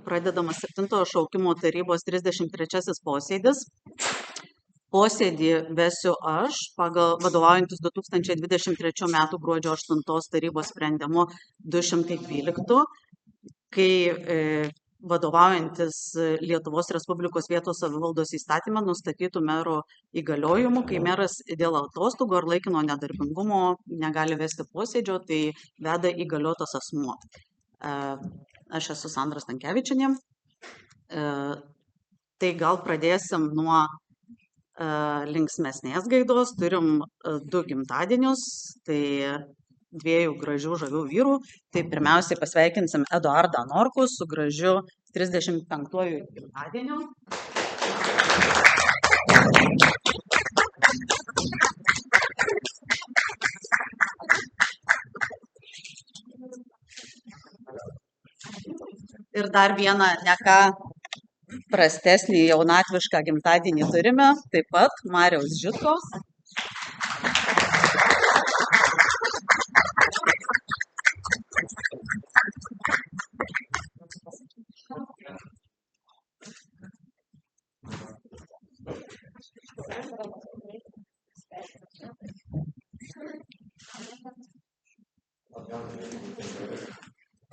Pradedamas 7 šaukimo tarybos 33 posėdis. Posėdį vesiu aš, vadovaujantis 2023 m. gruodžio 8 tarybos sprendimu 212, kai vadovaujantis Lietuvos Respublikos vietos savivaldos įstatymą nustatytų mero įgaliojimų, kai meras dėl atostogų ar laikino nedarbingumo negali vesti posėdžio, tai veda įgaliotas asmuo. Aš esu Sandra Stankevičienė. Tai gal pradėsim nuo linksmesnės gaidos. Turim 2 gimtadienius, tai 2 gražių žavių vyrų. Tai pirmiausiai pasveikinsim Eduardą Norkų su gražiu 35-uoju gimtadieniu. Ir dar vieną ne ką prastesnį jaunatvišką gimtadienį turime, taip pat Mariaus Žitkaus.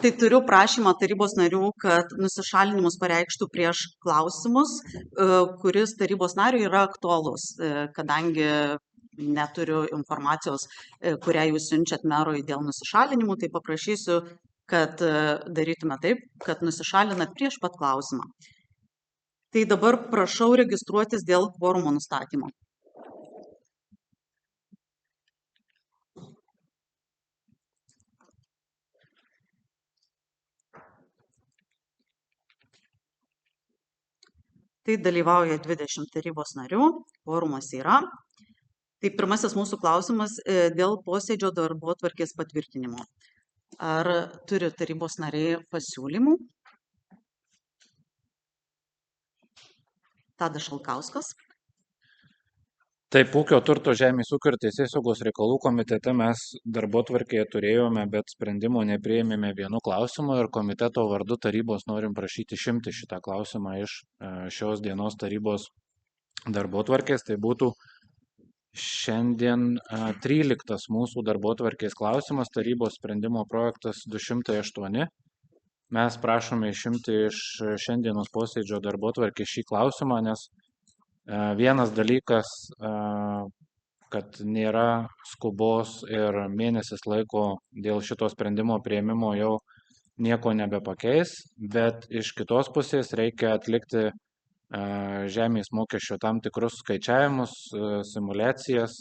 Tai turiu prašymą tarybos narių, kad nusišalinimus pareikštų prieš klausimus, kuris tarybos nariui yra aktualus, kadangi neturiu informacijos, kurią jūs siunčiat merui dėl nusišalinimų, tai paprašysiu, kad darytume taip, kad nusišalinat prieš pat klausimą. Tai dabar prašau registruotis dėl kvorumo nustatymo. Tai dalyvauja 20 tarybos narių, kvorumas yra. Tai pirmasis mūsų klausimas dėl posėdžio darbotvarkės patvirtinimo. Ar turi tarybos nariai pasiūlymų? Tadas Šalkauskas. Taip, ūkio turto žemės ūkio ir teisėsaugos reikalų komitete mes darbotvarkėje turėjome, bet sprendimo nepriėmėme vienu klausimu ir komiteto vardu tarybos norim prašyti išimti šitą klausimą iš šios dienos tarybos darbotvarkės. Tai būtų šiandien 13 mūsų darbotvarkės klausimas, tarybos sprendimo projektas 208. Mes prašome išimti iš šiandienos posėdžio darbotvarkės šį klausimą, nes vienas dalykas, kad nėra skubos ir mėnesis laiko dėl šito sprendimo priėmimo jau nieko nebepakeis, bet iš kitos pusės reikia atlikti žemės mokesčio tam tikrus skaičiavimus, simulacijas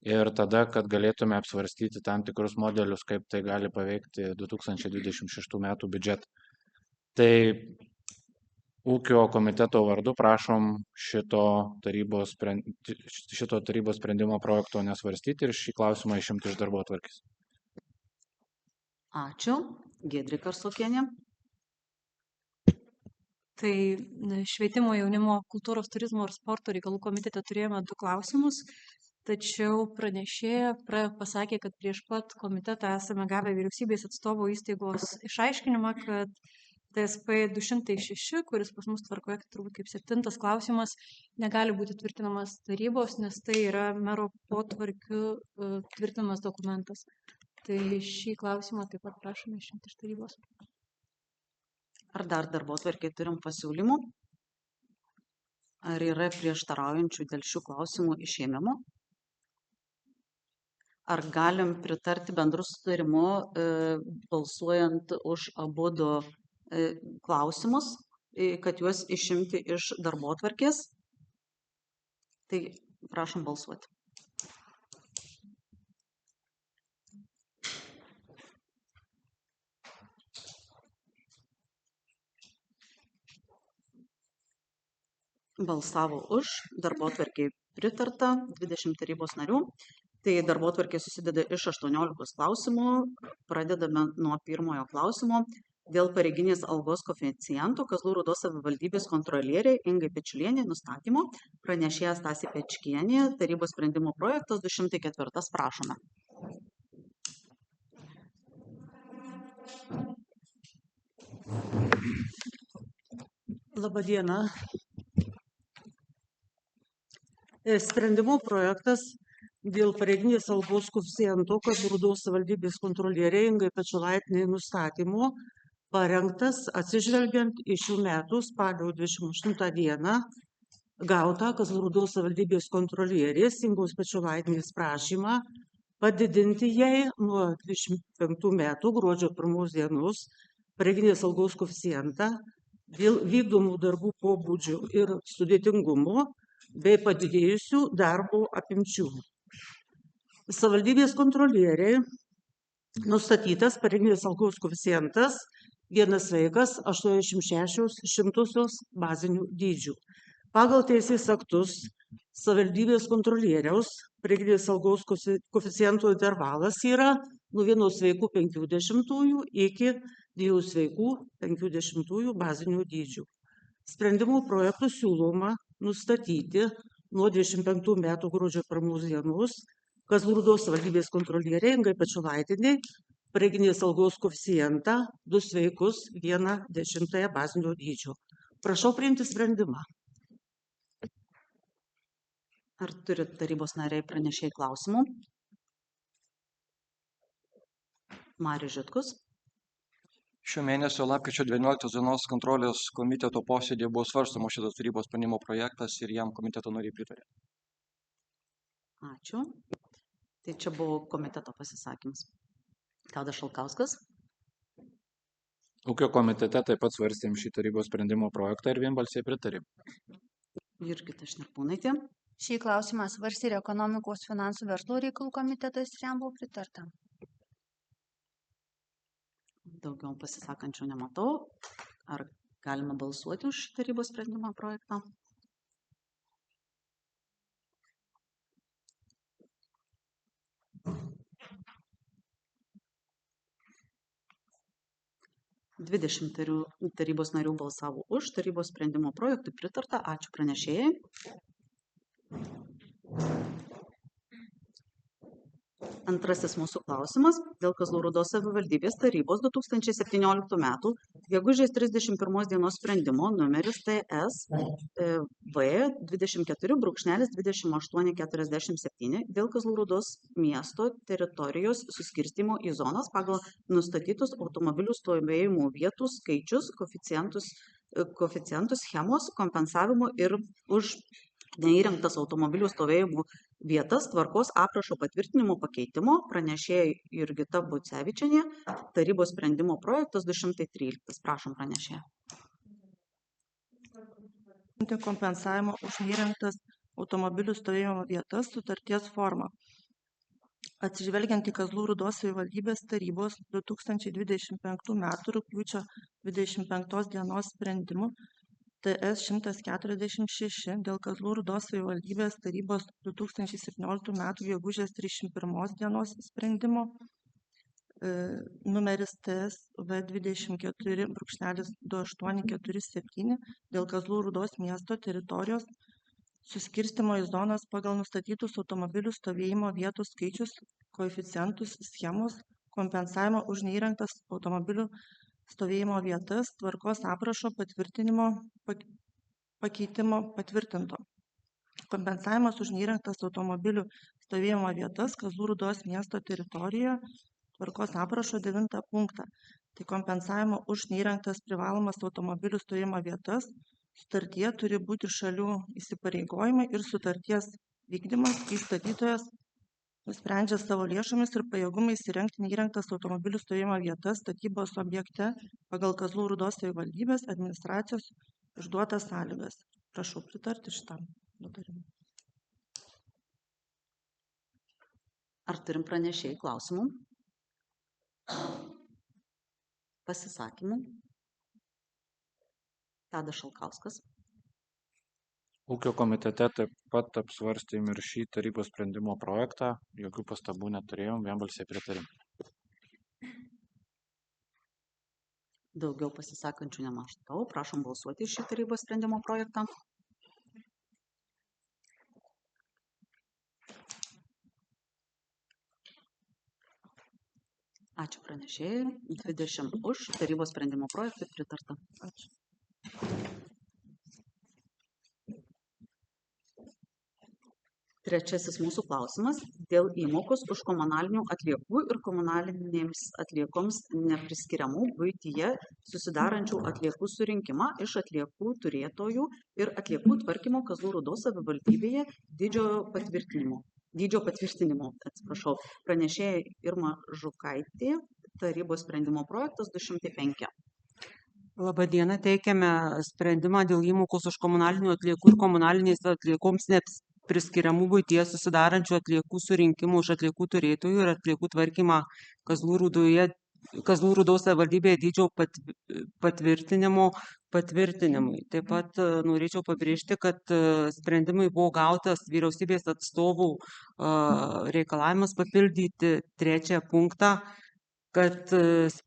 ir tada, kad galėtume apsvarstyti tam tikrus modelius, kaip tai gali paveikti 2026 metų biudžetą. Tai ūkio komiteto vardu prašom šito tarybos sprendimo projekto nesvarstyti ir šį klausimą išimti iš darbotvarkės. Ačiū. Giedrė Karsokienė. Tai švietimo, jaunimo, kultūros, turizmo ir sporto reikalų komitete turėjome 2 klausimus, tačiau pranešėja pasakė, kad prieš pat komitetą esame gavę vyriausybės atstovo įstaigos išaiškinimą, kad TSP 206, kuris pas mus tvarkoje turbūt kaip 7 klausimas, negali būti tvirtinamas tarybos, nes tai yra mero potvarkių tvirtinamas dokumentas. Tai šį klausimą taip pat prašome išimti iš tarybos. Ar dar darbotvarkėje turim pasiūlymų? Ar yra prieštaraujančių dėl šių klausimų išėmimo? Ar galim pritarti bendru sutarimu balsuojant už abudu klausimus, kad juos išimti iš darbotvarkės? Tai prašom balsuoti. Balsavo už, darbotvarkei pritarta 20 tarybos narių. Tai darbotvarkė susideda iš 18 klausimų. Pradedame nuo pirmojo klausimo. Dėl pareiginės algos koeficiento Kazlų Rūdos savivaldybės kontrolierė Ingai Pečiulienė nustatymo pranešėja Stasė Pečkienė, tarybos sprendimo projektas 204. Prašome. Labadiena. Sprendimo projektas dėl pareiginės algos koeficiento Kazlų Rūdos savivaldybės kontrolierei Ingai Pečiulaitienei nustatymo parengtas atsižvelgiant į šių metų spalio 28 dieną gautą Kazlų Rūdos savivaldybės kontrolierės Ingos Pečiulaitienės prašymą padidinti jai nuo 25 metų gruodžio 1 dienos pareiginės algos koeficientą dėl vykdomų darbų pobūdžio ir sudėtingumo bei padidėjusių darbo apimčių. Savivaldybės kontrolieriai nustatytas pareiginės algos koeficientas vienas vaikas 86/100 bazinių dydžių. Pagal teisės aktus savivaldybės kontrolieriaus pareiginės algos koeficientų intervalas yra nuo 1 sveikų 50 iki 2 sveikų 50 bazinių dydžių. Sprendimo projektų siūloma nustatyti nuo 25 metų gruodžio 1 dienos Kazlų Rūdos savivaldybės kontrolierei Ingai Pečiulaitienei pareiginės algos koeficientą 2 sveikus 1/10 bazinio dydžio. Prašau priimti sprendimą. Ar turi tarybos nariai pranešėjai klausimų? Marius Žitkus. Šio mėnesio lapkričio 12 dienos kontrolės komiteto posėdėje buvo svarstomas šitas tarybos sprendimo projektas ir jam komiteto nariai pritarė. Ačiū. Tai čia buvo komiteto pasisakymas. Taudas Šalkauskas. Ūkio komitete taip pat svarstėm šį tarybos sprendimo projektą ir vienbalsiai pritarėm. Jurgita Šnirpūnaitė. Šį klausimą svarstė ir ekonomikos, finansų, verslo reikalų komitetas ir jam buvo pritarta. Daugiau pasisakančių nematau. Ar galima balsuoti už tarybos sprendimo projektą? Tarybos narių balsavo už, tarybos sprendimo projektui pritarta. Ačiū pranešėjai. Antrasis mūsų klausimas dėl Kazlų Rūdos savivaldybės tarybos 2017 metų gegužės 31 dienos sprendimo numeris TS V 24/2847 dėl Kazlų Rūdos miesto teritorijos suskirstymo į zonas pagal nustatytus automobilių stovėjimo vietų skaičius, koeficientus, schemos, kompensavimo ir už neįrengtas automobilių stovėjimo vietas tvarkos aprašo patvirtinimo pakeitimo pranešėja Jurgita Bucevičienė, tarybos sprendimo projektas 213. Prašom pranešėją. Kompensavimo už neįrengtas automobilių stovėjimo vietas sutarties forma. Atsižvelgiant į Kazlų Rūdos savivaldybės tarybos 2025 m. rugpjūčio 25 dienos sprendimų TS 146 dėl Kazlų Rūdos savivaldybės tarybos 2017 m. gegužės 31 dienos sprendimo numeris TS V 24/2847 dėl Kazlų Rūdos miesto teritorijos suskirstymo į zonas pagal nustatytus automobilių stovėjimo vietų skaičius, koeficientus, schemos, kompensavimo už neįrengtas automobilių stovėjimo vietas, tvarkos aprašo patvirtinimo pakeitimo patvirtinto. Kompensavimas už neįrengtas automobilių stovėjimo vietas Kazlų Rūdos miesto teritorijoje, tvarkos aprašo 9 punktą. Tai kompensavimo už neįrengtas privalomas automobilių stovėjimo vietas, sutartyje turi būti šalių įsipareigojimai ir sutarties vykdymas, kai statytojas nusprendžia savo lėšomis ir pajėgumais įrengti neįrengtas automobilių stovėjimo vietas statybos objekte pagal Kazlų Rūdos savivaldybės administracijos išduotas sąlygas. Prašau pritarti šitam nutarimui. Ar turim pranešėjai klausimų? Pasisakymų? Taudas Šalkauskas. Ūkio komitete taip pat apsvarstėm ir šį tarybos sprendimo projektą. Jokių pastabų neturėjom, vienbalsiai pritarėm. Daugiau pasisakančių nematau. Prašom balsuoti šį tarybos sprendimo projektą. Ačiū pranešėjai. 20 už tarybos sprendimo projektui pritarta. Ačiū. Trečiasis mūsų klausimas dėl įmokos už komunalinių atliekų ir komunalinėms atliekoms nepriskiriamų buityje susidarančių atliekų surinkimą iš atliekų turėtojų ir atliekų tvarkymo Kazlų Rūdos savivaldybėje dydžio patvirtinimo. Pranešėja Irma Žukaitė, tarybos sprendimo projektas 205. Labadiena, teikiame sprendimą dėl įmokos už komunalinių atliekų ir komunalinės atliekoms nepriskiriamų buityje susidarančių atliekų surinkimų iš atliekų turėtojų ir atliekų tvarkymą Kazlų Rūdos savivaldybėje dydžio patvirtinimui. Taip pat norėčiau pabrėžti, kad sprendimui buvo gautas vyriausybės atstovų reikalavimas papildyti 3 punktą, kad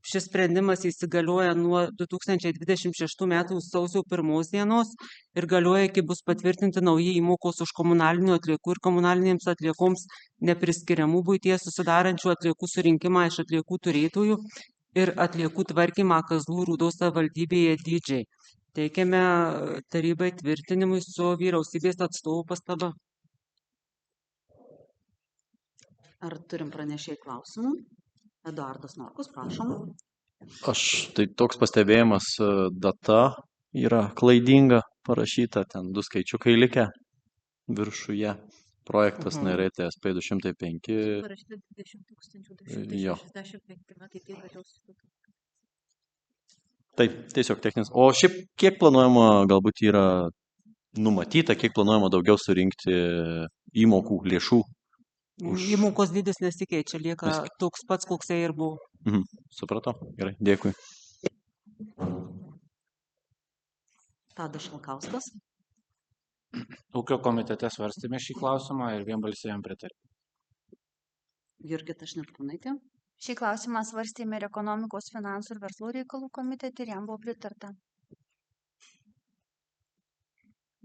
šis sprendimas įsigalioja nuo 2026 metų sausio 1 dienos ir galioja, iki bus patvirtinti nauji įmokos už komunalinių atliekų ir komunalinėms atliekoms nepriskiriamų buityje susidarančių atliekų surinkimą iš atliekų turėtojų ir atliekų tvarkymą Kazlų Rūdos savivaldybėje dydžiai. Teikiame tarybai tvirtinimui su vyriausybės atstovų pastaba. Ar turim pranešėjų klausimų? Eduardas Norkus, prašom. Tai toks pastebėjimas, data yra klaidinga parašyta, ten 2 skaičiukai likę viršuje. Projektas nėra TSP 205. Parašyta 20 265 metai, tai vėliau susitūkė. Tai tiesiog techninis. O šiaip kiek planuojama, galbūt yra numatyta, kiek planuojama daugiau surinkti įmokų lėšų? Įmokos dydis nesikeičia, lieka toks pats, koksai ir buvo. Supratau. Gerai, dėkui. Tadas Šalkauskas. Ūkio komitete svarstėme šį klausimą ir vienbalsiai jam pritarė. Jurgita Šnirkūnaitė. Šį klausimą svarstėme ir ekonomikos, finansų ir verslo reikalų komitete ir jam buvo pritarta.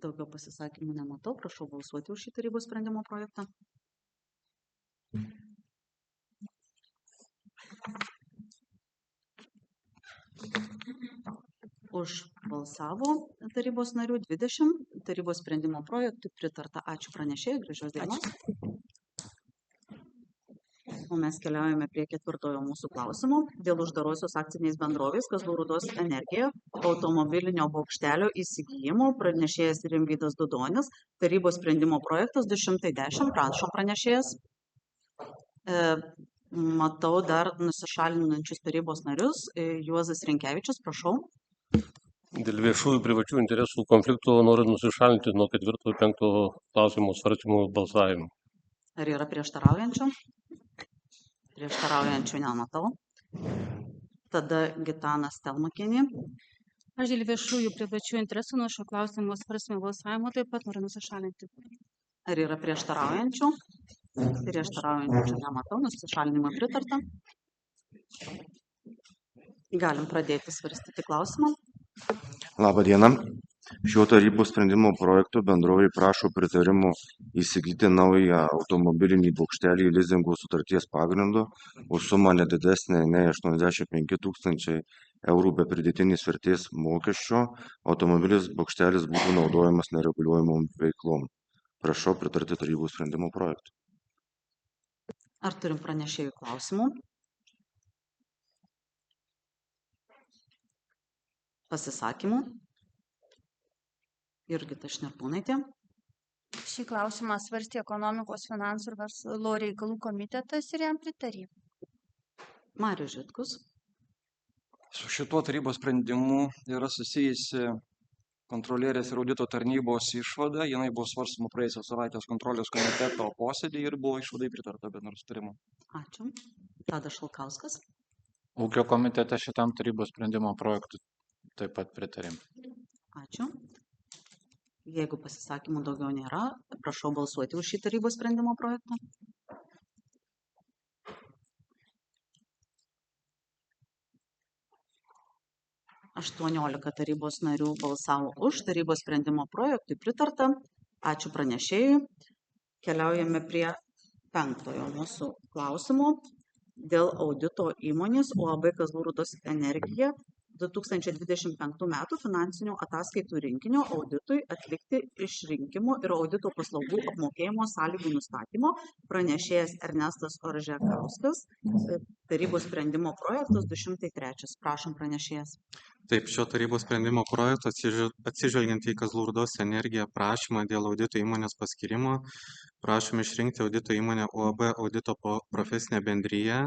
Daugiau pasisakymų nematau. Prašau balsuoti už šį tarybos sprendimo projektą. Už balsavo tarybos narių 20, tarybos sprendimo projektui pritarta. Ačiū pranešėjai, gražios dienos. O mes keliaujame prie 4 mūsų klausimo dėl uždarosios akcinės bendrovės Kazlų Rūdos energija automobilinio bokštelio įsigijimo. Pranešėjas Rimvydas Dudonis, tarybos sprendimo projektas 210. Prašom pranešėjas. Matau dar nusišalinančius tarybos narius. Juozas Rinkevičius, prašau. Dėl viešųjų privačių interesų konflikto noriu nusišalinti nuo 4 ir 5 klausimų svarstymų balsavimo. Ar yra prieštaraujančių? Prieštaraujančių nematau. Tada Gitana Stelmakienė. Aš dėl viešųjų privačių interesų nuo šio klausimo svarstymo balsavimo taip pat noriu nusišalinti. Ar yra prieštaraujančių? Prieštaraujančių nematau, nusišalinimą pritarta. Galim pradėti svarstyti klausimą. Labą dieną. Šiuo tarybos sprendimo projektu bendrovė prašo pritarimo įsigyti naują automobilinį bokštelį lizingo sutarties pagrindu už sumą nedidesnė nei 85 000 eurų be pridėtinės vertės mokesčio. Automobilis bokštelis būtų naudojamas nereguliuojamom veiklom. Prašau pritarti tarybos sprendimo projektui. Ar turim pranešėjų klausimų? Pasisakymų? Jurgita Šnirkūnaitė. Šį klausimą svarstė ekonomikos, finansų ir verslo reikalų komitetas ir jam pritarė. Marius Žitkus. Su šituo tarybos sprendimu yra susijusi kontrolierės ir audito tarnybos išvada. Jinai buvo svarstoma praėjusios savaitės kontrolės komiteto posėdį ir buvo išvadai pritarta bendru sutarimu. Ačiū. Tadas Šalkauskas. Ūkio komitete šitam tarybos sprendimo projektui taip pat pritarėm. Ačiū. Jeigu pasisakymų daugiau nėra, prašau balsuoti už šį tarybos sprendimo projektą. Aštuoniolika tarybos narių balsavo už, tarybos sprendimo projektui pritarta. Ačiū pranešėjui. Keliaujame prie 5 mūsų klausimo dėl audito įmonės UAB Kazlų Rūdos energija 2025 metų finansinių ataskaitų rinkinio auditui atlikti išrinkimo ir audito paslaugų apmokėjimo sąlygų nustatymo pranešėjas Ernestas Oržekauskas. Tarybos sprendimo projektas 203. Prašom pranešėjas. Taip, šio tarybos sprendimo projekto atsižvelgiant į Kazlų Rūdos energiją prašymą dėl audito įmonės paskirimo, prašom išrinkti audito įmonę UAB audito profesinė bendryje,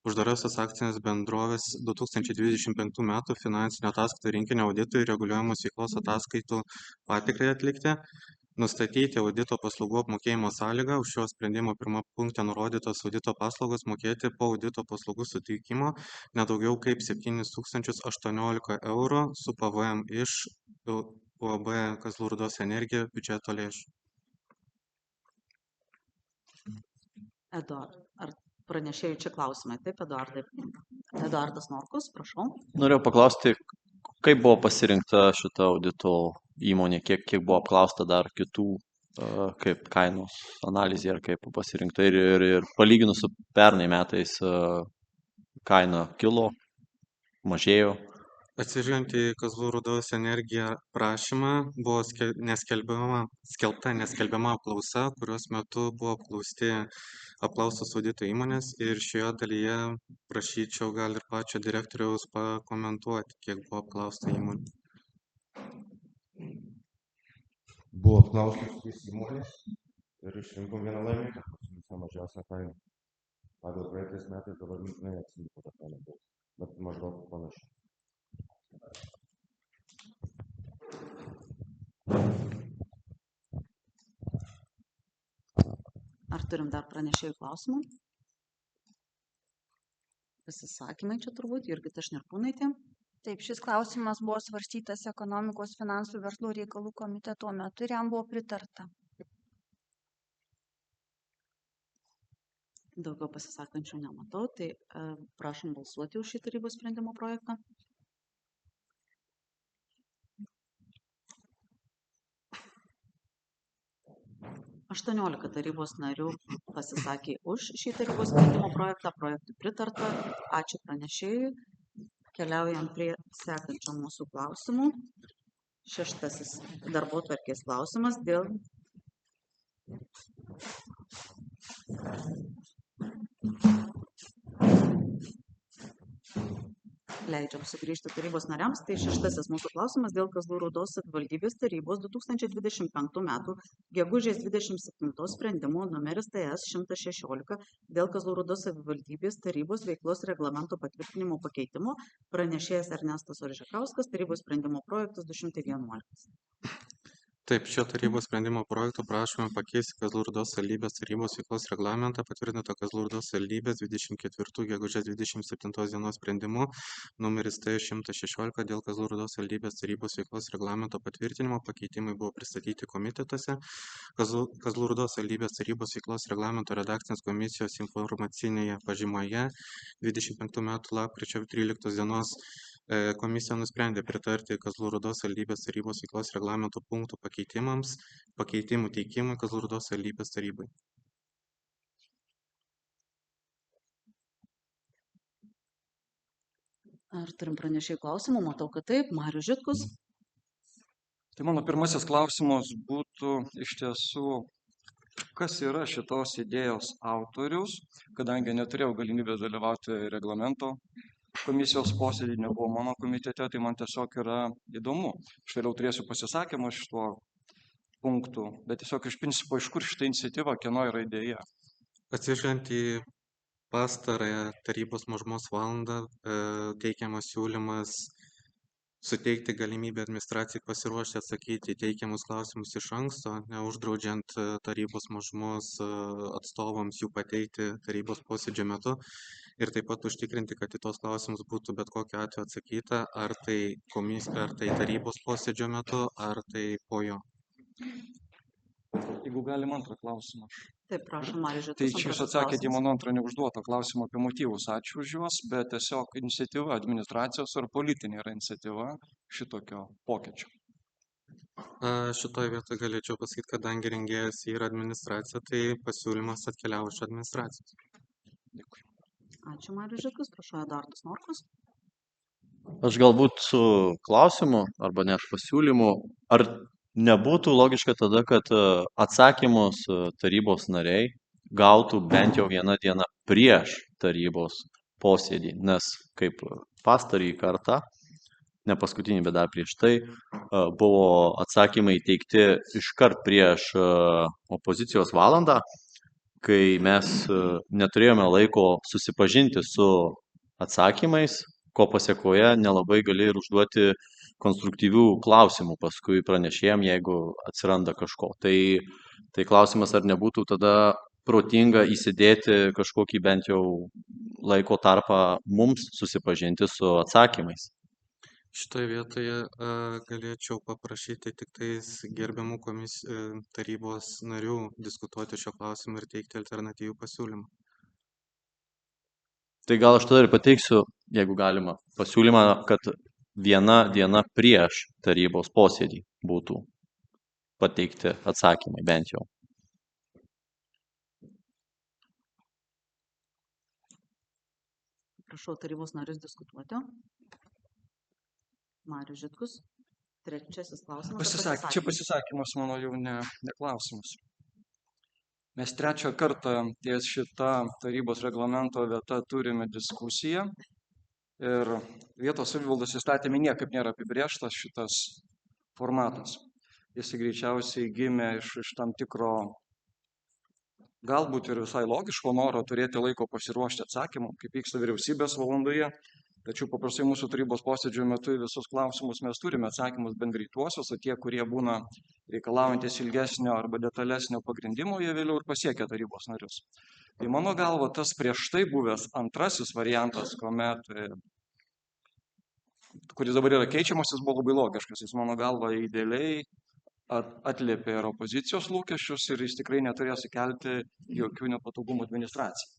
uždarosios akcinės bendrovės 2025 metų finansinio ataskaitų rinkinio auditui reguliuojamos veiklos ataskaitų patikrai atlikti, nustatyti audito paslaugų apmokėjimo sąlygą, už šio sprendimo pirmą punktą nurodytos audito paslaugos mokėti po audito paslaugų suteikimo nedaugiau kaip 7018 eurų su PVM iš UAB Kazlų Rūdos energija biudžeto lėšų. Eduard, ar pranešėjų čia klausimai? Taip, Eduardai. Eduardas Norkus, prašau. Norėjau paklausti, kaip buvo pasirinkta šita audito įmonė, kiek buvo apklausta dar kitų, kaip kainos analizė ar kaip pasirinkta ir palyginus su pernai metais kaina kilo, mažėjo. Atsižvelgiant į Kazlų Rūdos energiją prašymą, buvo neskelbiama apklausa, kurios metu buvo apklaustos audito įmonės ir šioje dalyje prašyčiau gal ir pačio direktoriaus pakomentuoti, kiek buvo apklausta įmonė. Buvo apklaustos 3 įmonės ir išrinkom vieną laimėtą, pasiūlysime mažiausią kainą. Pagal praeitais metais dabar neatsiliko tą kainą, bet maždaug panašiai. Ar turim dar pranešėjų klausimų? Pasisakymai čia turbūt, Jurgita Šnirkūnaitė. Taip, šis klausimas buvo svarstytas ekonomikos, finansų, verslo reikalų komiteto metu ir jam buvo pritarta. Daugiau pasisakančių nematau, tai prašom balsuoti už šį tarybos sprendimo projektą. Aštuoniolika tarybos narių pasisakė už šį tarybos sprendimo projektą, projektui pritarta. Ačiū pranešėjui. Keliaujam prie sekančio mūsų klausimų. 6. Darbotvarkės klausimas dėl leidžiam sugrįžti tarybos nariams. Tai 6. mūsų klausimas dėl Kazlų Rūdos savivaldybės tarybos 2025 metų gegužės 27 sprendimo numeris TS 116 dėl Kazlų Rūdos savivaldybės tarybos veiklos reglamento patvirtinimo pakeitimo. Pranešėjas Ernestas Oržekauskas, tarybos sprendimo projektas 211. Taip, šio tarybos sprendimo projekto prašome pakeisti Kazlų Rūdos savivaldybės tarybos veiklos reglamentą patvirtintą Kazlų Rūdos savivaldybės 24 gegužės 27 dienos sprendimu numeris T116 dėl Kazlų Rūdos savivaldybės tarybos veiklos reglamento patvirtinimo. Pakeitimai buvo pristatyti komitetuose. Kazlų Rūdos savivaldybės tarybos veiklos reglamento redakcinės komisijos informacinėje pažymoje 25 metų lapkričio 13 dienos komisija nusprendė pritarti Kazlų Rūdos savivaldybės tarybos veiklos reglamento punktų pakeitimų teikimui Kazlų Rūdos savivaldybės tarybai. Ar turim pranešėjų klausimų? Matau, kad taip. Marius Žitkus. Tai mano pirmasis klausimas būtų iš tiesų, kas yra šitos idėjos autorius, kadangi neturėjau galimybės dalyvauti reglamento komisijos posėdį, nebuvo mano komitete, tai man tiesiog yra įdomu. Aš vėliau turėsiu pasisakymą šituo punktu, bet tiesiog iš principo, iš kur šitą iniciatyvą, kieno yra idėja? Atsižvelgiant į pastarąją tarybos mažumos valandą, teikiamas siūlymas suteikti galimybę administracijai pasiruošti atsakyti į teikiamus klausimus iš anksto, neuždraudžiant tarybos mažumos atstovams jų pateikti tarybos posėdžio metu ir taip pat užtikrinti, kad į tos klausimus būtų bet kokiu atveju atsakyta, ar tai tarybos posėdžio metu, ar tai po jo. Jeigu galim antrą klausimą. Taip, prašom, Marius Žitkus. Tai čia jūs atsakėte į mano antrą neužduotą klausimą apie motyvus. Ačiū už juos, bet tiesiog iniciatyva administracijos ar politinė yra iniciatyva šitokio pokyčio. Šitoje vietoje galėčiau pasakyti, kadangi rengėjas yra administracija, tai pasiūlymas atkeliavo iš administracijos. Dėkui. Ačiū, Marius Žitkus. Prašau, Eduardas Norkus. Aš galbūt su klausimu arba net pasiūlymu, ar nebūtų logiška tada, kad atsakymus tarybos nariai gautų bent jau vieną dieną prieš tarybos posėdį, nes kaip pastarąjį kartą, ne paskutinį, bet dar prieš tai, buvo atsakymai teikti iškart prieš opozicijos valandą, kai mes neturėjome laiko susipažinti su atsakymais, ko pasiekoje nelabai gali ir užduoti konstruktyvių klausimų paskui pranešėjam, jeigu atsiranda kažko. Tai klausimas, ar nebūtų tada protinga įsidėti kažkokį bent jau laiko tarpą mums susipažinti su atsakymais. Šitoje vietoje galėčiau paprašyti tik tais gerbiamų tarybos narių diskutuoti šio klausimu ir teikti alternatyvų pasiūlymą. Tai gal aš tada ir pateiksiu, jeigu galima, pasiūlymą, kad viena diena prieš tarybos posėdį būtų pateikti atsakymai bent jau. Prašau tarybos narius diskutuoti. Marius Žitkus, trečiasis klausimas. Čia pasisakymas mano jau ne klausimas. Mes trečią kartą ties šitą tarybos reglamento vietą turime diskusiją ir vietos savivaldos įstatyme niekaip nėra apibrėžtas šitas formatas. Jis greičiausiai gimė iš tam tikro, galbūt ir visai logiško noro turėti laiko pasiruošti atsakymų, kaip vyksta vyriausybės valandoje. Tačiau paprastai mūsų tarybos posėdžio metu į visus klausimus mes turime atsakymus bent greituosius, o tie, kurie būna reikalaujantis ilgesnio arba detalesnio pagrindimo, jie vėliau ir pasiekia tarybos narius. Tai mano galva, tas prieš tai buvęs antrasis variantas, kuris dabar yra keičiamas, jis buvo labai logiškas. Jis mano galva idealiai atliepė ir opozicijos lūkesčius ir jis tikrai neturėjo sukelti jokių nepatogumų administracijai.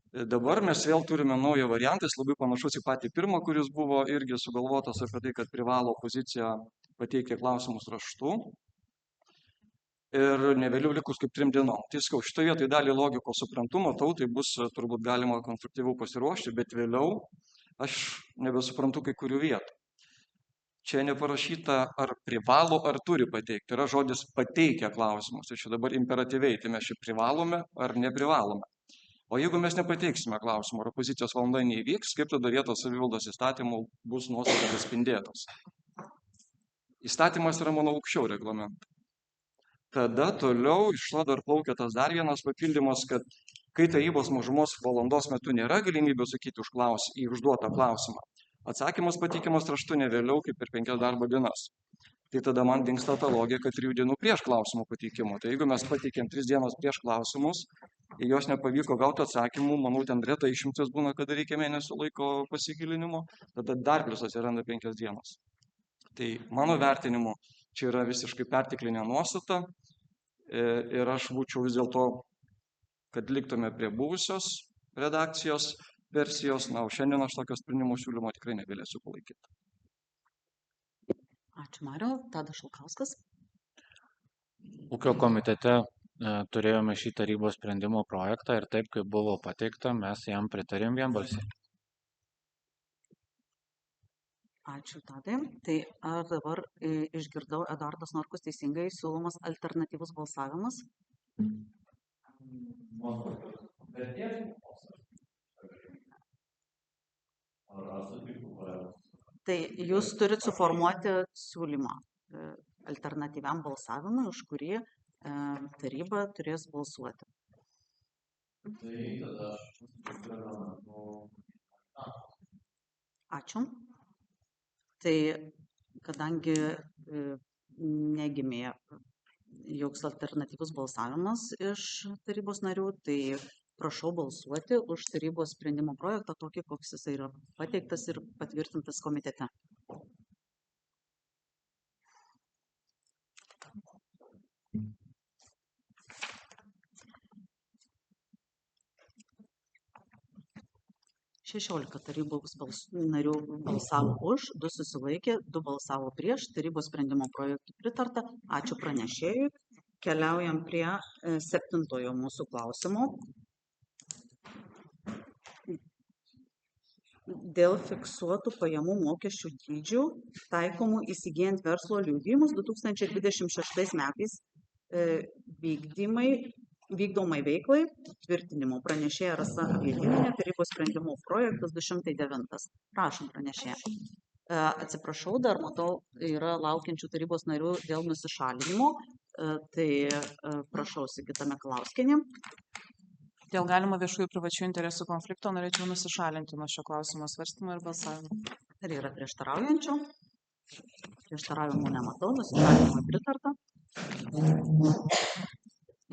Dabar mes vėl turime naują variantą, jis labai panašus į patį pirmą, kuris buvo irgi sugalvotas apie tai, kad privalo opozicija pateikti klausimus raštu ir ne vėliau likus kaip 3 dienom. Tai skau, šitoje vietoje dalį logikos suprantu, matau, tai bus turbūt galima konstruktyviau pasiruošti, bet vėliau aš nebesuprantu kai kurių vietų. Čia neparašyta, ar privalo, ar turi pateikti. Yra žodis pateikia klausimus. Tai čia dabar imperatyviai, tai mes čia privalome ar neprivalome. O jeigu mes nepateiksime klausimų, ar opozicijos valanda neįvyks, kaip tada vietos savivaldos įstatymų bus nuostatos atspindėtos? Įstatymas yra, manau, aukščiau reglamentą. Tada toliau iš to dar plaukia tas dar vienas papildymas, kad kai tarybos mažumos valandos metu nėra galimybė sakyti į užduotą klausimą, atsakymas pateikiamas raštu ne vėliau kaip per 5 darbo dienas. Tai tada man dingsta ta logika 3 dienų prieš klausimų pateikimo. Tai jeigu mes pateikėm 3 dienas prieš klausimus, ir jos nepavyko gauti atsakymų, manau, ten reta išimtis būna, kada reikia mėnesio laiko pasigilinimo, tada dar plius atsiranda 5 dienos. Tai mano vertinimu čia yra visiškai perteklinė nuostata ir aš būčiau vis dėlto, kad liktume prie buvusios redakcijos versijos, o šiandien aš tokio sprendimo siūlymo tikrai negalėsiu palaikyti. Ačiū, Mariau. Tadas Šalkauskas. Ūkio komitete turėjome šį tarybos sprendimo projektą ir taip, kaip buvo pateikta, mes jam pritarėm vienbalsiai. Ačiū, Tadai. Tai ar dabar išgirdau Eduardas Norkus teisingai siūlomas alternatyvus balsavimas? Tai jūs turit suformuoti siūlymą alternatyviam balsavimui, už kurį taryba turės balsuoti. Ačiū. Tai kadangi negimė joks alternatyvus balsavimas iš tarybos narių, tai prašau balsuoti už tarybos sprendimo projektą tokį, koks jis yra pateiktas ir patvirtintas komitete. Šešiolika tarybos narių balsavo už, 2 susilaikė, 2 balsavo prieš, tarybos sprendimo projektų pritarta. Ačiū pranešėjui. Keliaujam prie 7 mūsų klausimo. dėl fiksuotų pajamų mokesčių dydžių taikomų įsigyjant verslo liudijimus 2026 metais vykdomai veiklai tvirtinimo. Pranešėja Rasa Avietinienė, tarybos sprendimų projektas 209. Prašom, pranešėja. Atsiprašau, dar matau, yra laukiančių tarybos narių dėl nusišalinimo. Tai prašau, Sigita Mikalauskienė. Dėl galimo viešųjų privačių interesų konflikto norėčiau nusišalinti nuo šio klausimo svarstymo ir balsavimo. Ar yra prieštaraujančių? Prieštaravimų nematau, nusišalinimui pritarta.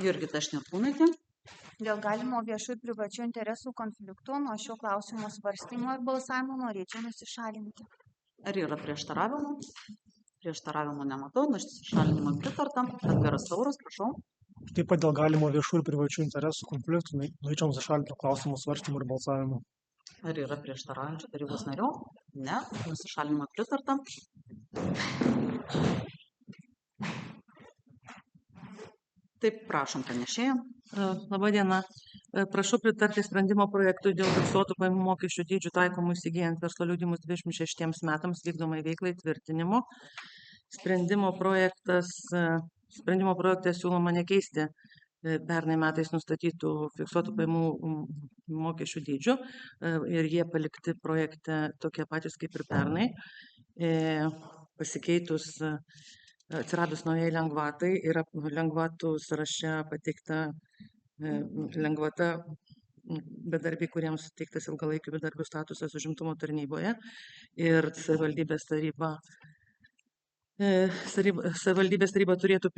Jurgita Šnirkūnaitė. Dėl galimo viešų ir privačių interesų konflikto nuo šio klausimo svarstymo ir balsavimo norėčiau nusišalinti. Ar yra prieštaravimų? Prieštaravimų nematau, nusišalinimui pritarta. Edgaras Tauras, prašau. Taip pat dėl galimo viešų ir privačių interesų konfliktų norėčiau nusišalinti nuo klausimų svarstymų ir balsavimo. Ar yra prieštaraujančių tarybos narių? Ne, nusišalinimui pritarta. Taip, prašom, pranešėja. Labadiena. Prašau pritarti sprendimo projektui dėl fiksuotų pajamų mokesčių dydžių taikomų įsigyjant verslo liudijimus 26 metams vykdomai veiklai tvirtinimo. Sprendimo projekte siūloma nekeisti pernai metais nustatytų fiksuotų pajamų mokesčių dydžių ir jie palikti projekte tokie patys kaip ir pernai. Pasikeitus atsiradus naujai lengvatai yra lengvatų sąraše pateikta lengvata bedarbiai, kuriems suteiktas ilgalaikių bedarbių statusas užimtumo tarnyboje ir savivaldybės taryba turėtų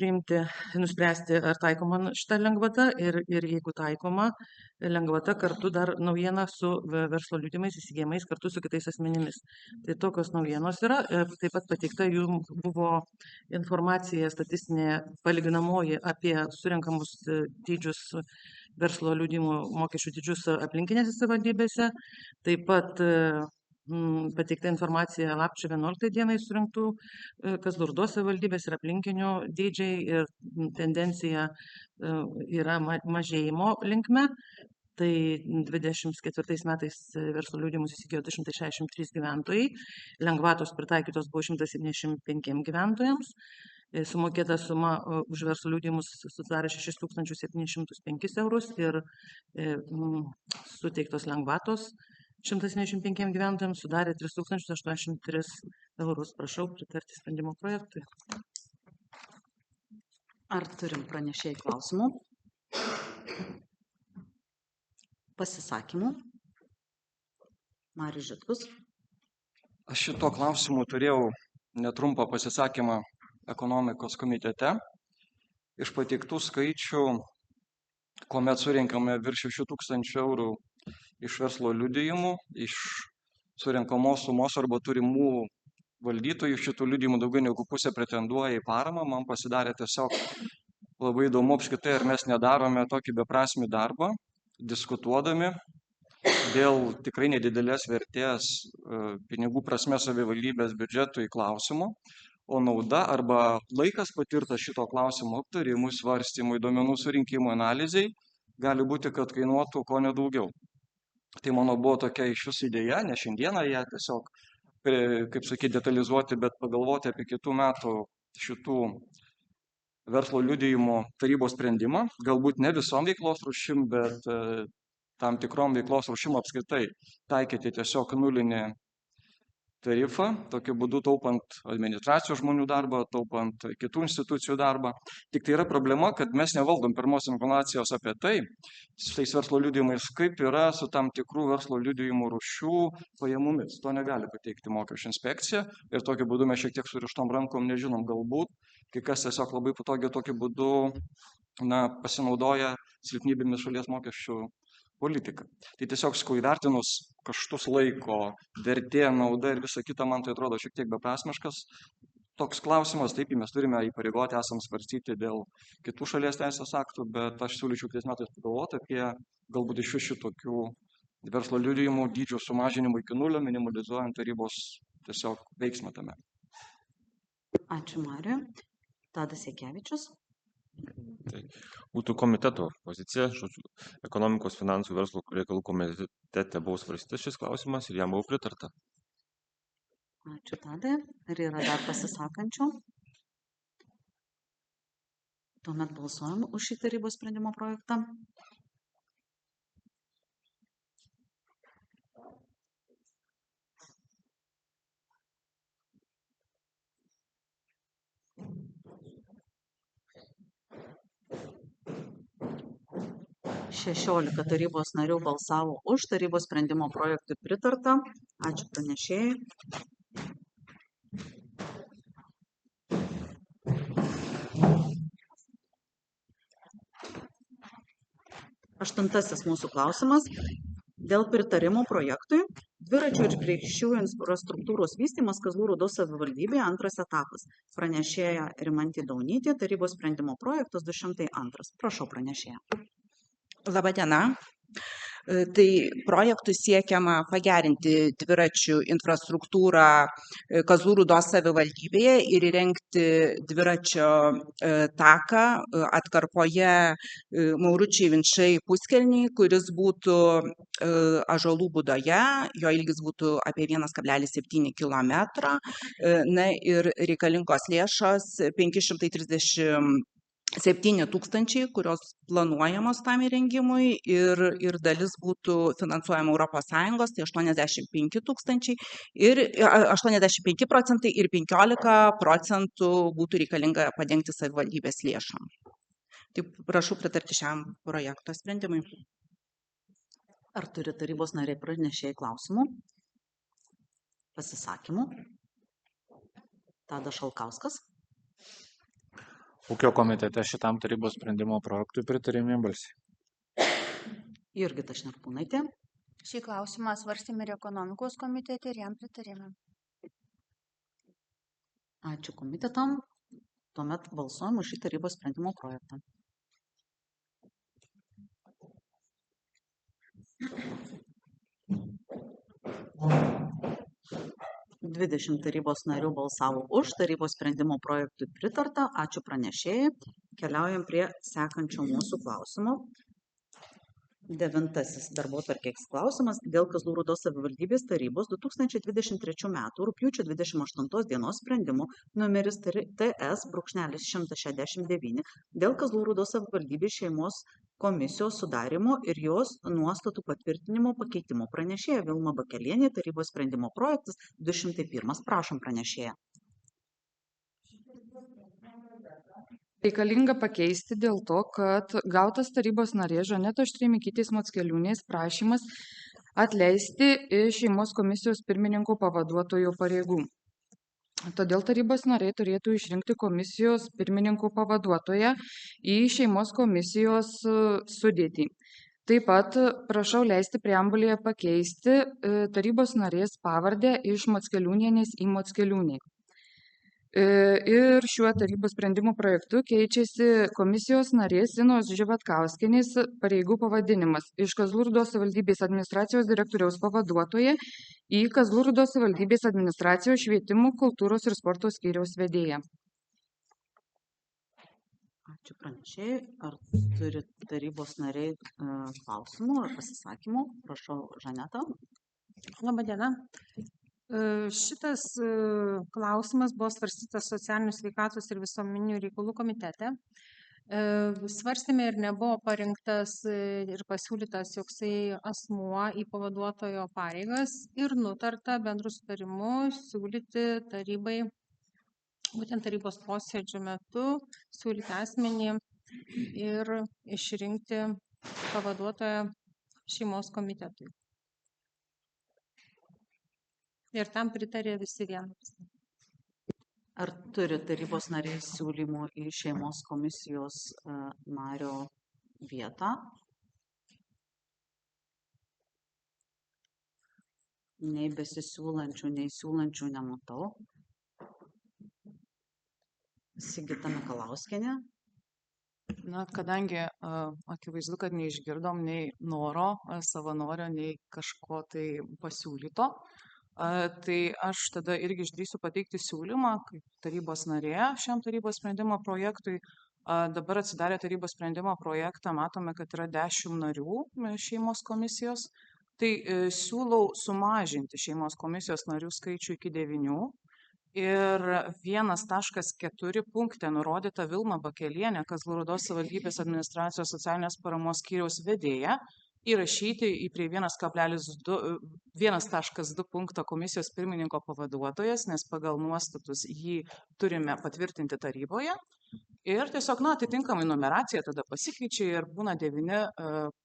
nuspręsti, ar taikoma šita lengvata ir jeigu taikoma lengvata kartu dar naujiena su verslo liudijimais įsigijimais kartu su kitais asmenimis. Tai tokios naujienos yra. Taip pat pateikta jų buvo informacija statistinė palyginamoji apie surenkamus dydžius verslo liudijimų mokesčių dydžius aplinkinėse savivaldybėse. Taip pat pateikta informacija lapkričio 11 dienai surinktų Kazlų Rūdos savivaldybės ir aplinkinių dydžiai ir tendencija yra mažėjimo linkme. Tai 24 metais verslo liudijimus įsigijo 263 gyventojai, lengvatos pritaikytos buvo 175 gyventojams, sumokėta suma už verslo liudijimus sudarė 6705 eurus ir suteiktos lengvatos 175 gyventojams sudarė 3083 eurus. Prašau pritarti sprendimo projektui. Ar turim pranešėjai klausimų? Pasisakymų? Marius Žitkus. Aš šito klausimu turėjau netrumpą pasisakymą ekonomikos komitete. Iš pateiktų skaičių, kuomet surinkame virš 6000 eurų iš verslo liudijimų, iš surinkamos sumos arba turimų valdytojų, šitų liudijimų daugiau negu pusė pretenduoja į paramą, man pasidarė tiesiog labai įdomu apskritai, ar mes nedarome tokį beprasmį darbą, diskutuodami dėl tikrai nedidelės vertės pinigų prasme savivaldybės biudžetui klausimų, o nauda arba laikas patirtas šito klausimo aptarimui, svarstymui, duomenų surinkimui, analizai gali būti, kad kainuotų ko nedaugiau. Tai mano buvo tokia iš vis idėja, ne šiandieną ją tiesiog, kaip sakyti, detalizuoti, bet pagalvoti apie kitų metų šitų verslo liudijimų tarybos sprendimą, galbūt ne visom veiklos rūšim, bet tam tikrom veiklos rūšim apskritai taikyti tiesiog nulinį tarifą, tokiu būdu taupant administracijos žmonių darbą, taupant kitų institucijų darbą. Tik tai yra problema, kad mes nevaldom pirmos informacijos apie tai, su tais verslo liudijimais, kaip yra su tam tikrų verslo liudijimų rūšių pajamomis. To negali pateikti mokesčių inspekcija ir tokiu būdu mes šiek tiek surištom rankom nežinom, galbūt kai kas tiesiog labai patogiai tokiu būdu pasinaudoja silpnybėmis šalies mokesčių politiką. Tai tiesiog įvertinus kaštus laiko, vertė, nauda ir visa kita, man tai atrodo šiek tiek beprasmiškas toks klausimas. Taip, mes turime įpareigoti, esam svarstyti dėl kitų šalies teisės aktų, bet aš siūlyčiau kitais metais pagalvoti apie galbūt iš šitokių verslo liudijimų dydžių sumažinimų iki nulio, minimalizuojant tarybos tiesiog veiksmą tame. Ačiū, Mariu. Tadas Jakevičius. Tai būtų komiteto pozicija, žodžiu, ekonomikos, finansų, verslo reikalų komitete buvo svarstytas šis klausimas ir jam buvo pritarta. Ačiū, Tadai. Ar yra dar pasisakančių? Tuomet balsuojam už šį tarybos sprendimo projektą. Šešiolika tarybos narių balsavo už, tarybos sprendimo projektui pritarta. Ačiū pranešėjai. Aštuntasis mūsų klausimas. Dėl pritarimo projektui dviračių ir pėsčiųjų infrastruktūros vystymas Kazlų Rūdos savivaldybėje antras etapas. Pranešėja Rimantė Daunytė, tarybos sprendimo projektas 202. Prašau, pranešėja. Labadiena. Tai projektų siekiama pagerinti dviračių infrastruktūrą Kazlų Rūdos savivaldybėje ir įrengti dviračio taką atkarpoje Mauručiai Vinčai Puskelniai, kuris būtų Ąžuolų būdoje, jo ilgis būtų apie 1,7 km. Na ir reikalingos lėšos 537 000, kurios planuojamos tam įrengimui ir dalis būtų finansuojama ES, tai 85 000 ir 85% ir 15% būtų reikalinga padengti savivaldybės lėšom. Taip, prašau pritarti šiam projekto sprendimui. Ar turi tarybos nariai pranešėjai klausimų? Pasisakymų? Tadas Šalkauskas. Ūkio komitete šitam tarybos sprendimo projektui pritarė vienbalsiai. Jurgita Šnirpūnaitė. Šį klausimą svarstėme ir ekonomikos komitete ir jam pritarėme. Ačiū komitetam. Tuomet balsuojam už šį tarybos sprendimo projektą. Dvidešimt tarybos narių balsavo už, tarybos sprendimo projektui pritarta. Ačiū pranešėjai. Keliaujam prie sekančio mūsų klausimo. 9. darbotvarkės klausimas dėl Kazlų Rūdos savivaldybės tarybos 2023 m. rugpjūčio 28 dienos sprendimo numeris TS/169 dėl Kazlų Rūdos savivaldybės šeimos komisijos sudarimo ir jos nuostatų patvirtinimo pakeitimo. Pranešėja Vilma Bakelienė, tarybos sprendimo projektas 201. Prašom pranešėją. Reikalinga pakeisti dėl to, kad gautas tarybos narės Žanetos Štreimikytės Mockeliūnės prašymas atleisti iš šeimos komisijos pirmininko pavaduotojo pareigų. Todėl tarybos nariai turėtų išrinkti komisijos pirmininko pavaduotoją į šeimos komisijos sudėtį. Taip pat prašau leisti preambulėje pakeisti tarybos narės pavardę iš Mockeliūnienės į Mockeliūnė. Ir šiuo tarybos sprendimo projektu keičiasi komisijos narės Zinos Živatkauskienės pareigų pavadinimas iš Kazlų Rūdos savivaldybės administracijos direktoriaus pavaduotoja į Kazlų Rūdos savivaldybės administracijos švietimo, kultūros ir sporto skyriaus vedėja. Ačiū pranešėjai. Ar turi tarybos nariai klausimų ar pasisakymų? Prašau, Žaneta. Labadiena. Šitas klausimas buvo svarstytas socialinių sveikatos ir visuomeninių reikalų komitete. Svarstėme ir nebuvo parinktas ir pasiūlytas joksai asmuo į pavaduotojo pareigas ir nutarta bendru sutarimu siūlyti tarybai, būtent tarybos posėdžio metu, siūlyti asmenį ir išrinkti pavaduotoją šeimos komitetui. Ir tam pritarė visi vienas. Ar turi tarybos nariai siūlymų į šeimos komisijos nario vietą? Nei besisiūlančių, nei siūlančių nematau. Sigita Mikalauskienė. Na, kadangi akivaizdu, kad neišgirdom nei noro savanorio, nei kažko tai pasiūlyto, tai aš tada irgi išdrįsiu pateikti siūlymą kaip tarybos narė šiam tarybos sprendimo projektui Dabar atsidarę tarybos sprendimo projektą, matome, kad yra 10 narių šeimos komisijos. Tai siūlau sumažinti šeimos komisijos narių skaičių iki 9. Ir 1.4 punkte nurodyta Vilma Bakelienė, Kazlų Rūdos savivaldybės administracijos socialinės paramos skyriaus vedėja, įrašyti į prie 1.2 punkto komisijos pirmininko pavaduotojas, nes pagal nuostatus jį turime patvirtinti taryboje. Ir tiesiog, atitinkamai numeracija tada pasikeičia ir būna 9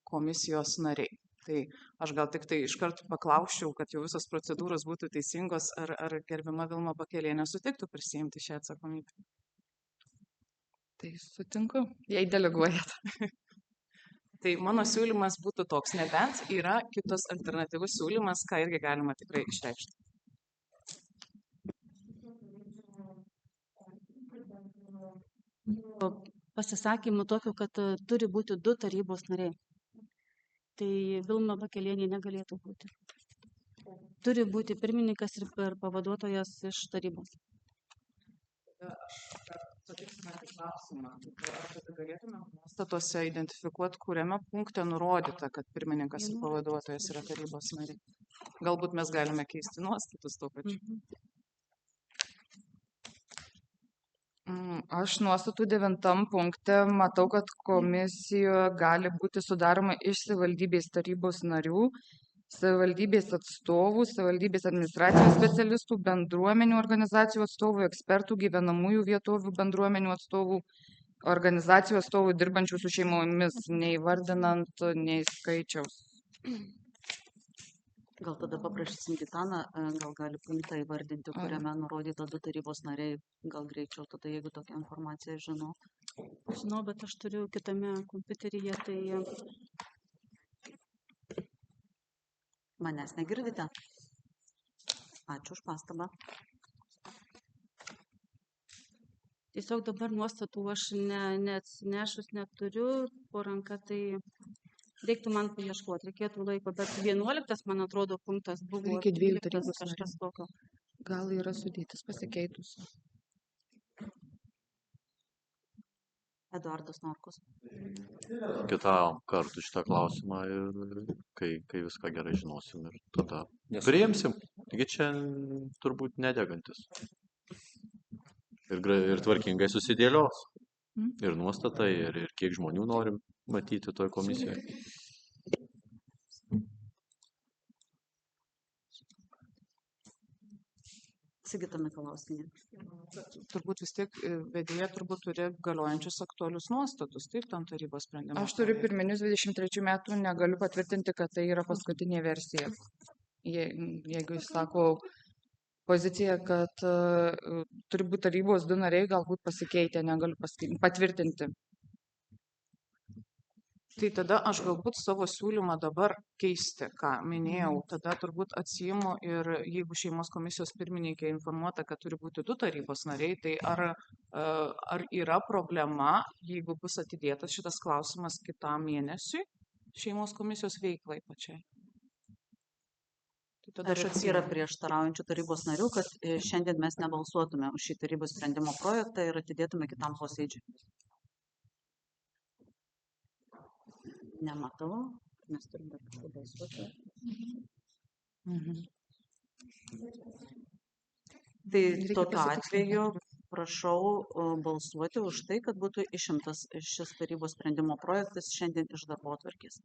komisijos nariai. Tai aš gal tik tai iškart paklausčiau, kad jau visos procedūros būtų teisingos, ar gerbiama Vilma Bakelienė sutiktų prisijimti šią atsakomybę. Tai sutinku, jei deleguojat. Tai mano siūlymas būtų toks, nebent yra kitas alternatyvus siūlymas, ką irgi galima tikrai išreikšti. Pasisakymų tokių, kad turi būti 2 tarybos nariai. Tai Vilma Bakelienė negalėtų būti. Turi būti pirmininkas ir pavaduotojas iš tarybos. Patiksime klausimą. Ar tada galėtume nuostatose identifikuoti, kuriame punkte nurodyta, kad pirmininkas ir pavaduotojas yra tarybos nariai? Galbūt mes galime keisti nuostatus tuo pačiu. Aš nuostatų 9 punkte matau, kad komisijoje gali būti sudaroma iš savivaldybės tarybos narių, savivaldybės atstovų, savivaldybės administracijos specialistų, bendruomenių organizacijų atstovų, ekspertų, gyvenamųjų vietovių bendruomenių atstovų, organizacijų atstovų dirbančių su šeimomis, neįvardinant nei skaičiaus. Gal tada paprašysim Gitaną, gal gali punktą įvardinti, kuriame nurodyta 2 tarybos nariai, gal greičiau tada, jeigu tokią informaciją žinau. Žinau, bet aš turiu kitame kompiuteryje, tai... Manęs negirdite? Ačiū už pastabą. Tiesiog dabar nuostatų aš neatsinešus neturiu po ranka, tai reiktų man paieškoti, reikėtų laiko, bet 11, man atrodo, punktas buvo. Iki 2 tarybos kažkas tokio. Gal yra sudėtis pasikeitusi. Eduardas Norkus. Kitą kartą šitą klausimą ir kai viską gerai žinosim ir tada priimsim. Taigi čia turbūt nedegantis. Ir tvarkingai susidėlios. Ir nuostatai, ir kiek žmonių norim matyti toj komisijoje. Sigita Mikalauskienė. Turbūt vis tiek vedėja turi galiojančius aktualius nuostatus, taip, tam tarybos sprendimą. Aš turiu pirminius 23 metų, negaliu patvirtinti, kad tai yra paskutinė versija. Jeigu jis sako poziciją, kad turi būti tarybos 2 nariai, galbūt pasikeitė, negaliu patvirtinti. Tai tada aš galbūt savo siūlymą dabar keisti, ką minėjau, tada turbūt atsiimu ir jeigu šeimos komisijos pirmininkė informuota, kad turi būti 2 tarybos nariai, tai ar yra problema, jeigu bus atidėtas šitas klausimas kitam mėnesiui šeimos komisijos veiklai pačiai? Ar yra prieštaraujančių tarybos narių, kad šiandien mes nebalsuotume už šį tarybos sprendimo projektą ir atidėtume kitam posėdžiui? Nematau, mes turime balsuoti. Tai tokiu atveju prašau balsuoti už tai, kad būtų išimtas šis tarybos sprendimo projektas šiandien iš darbotvarkės.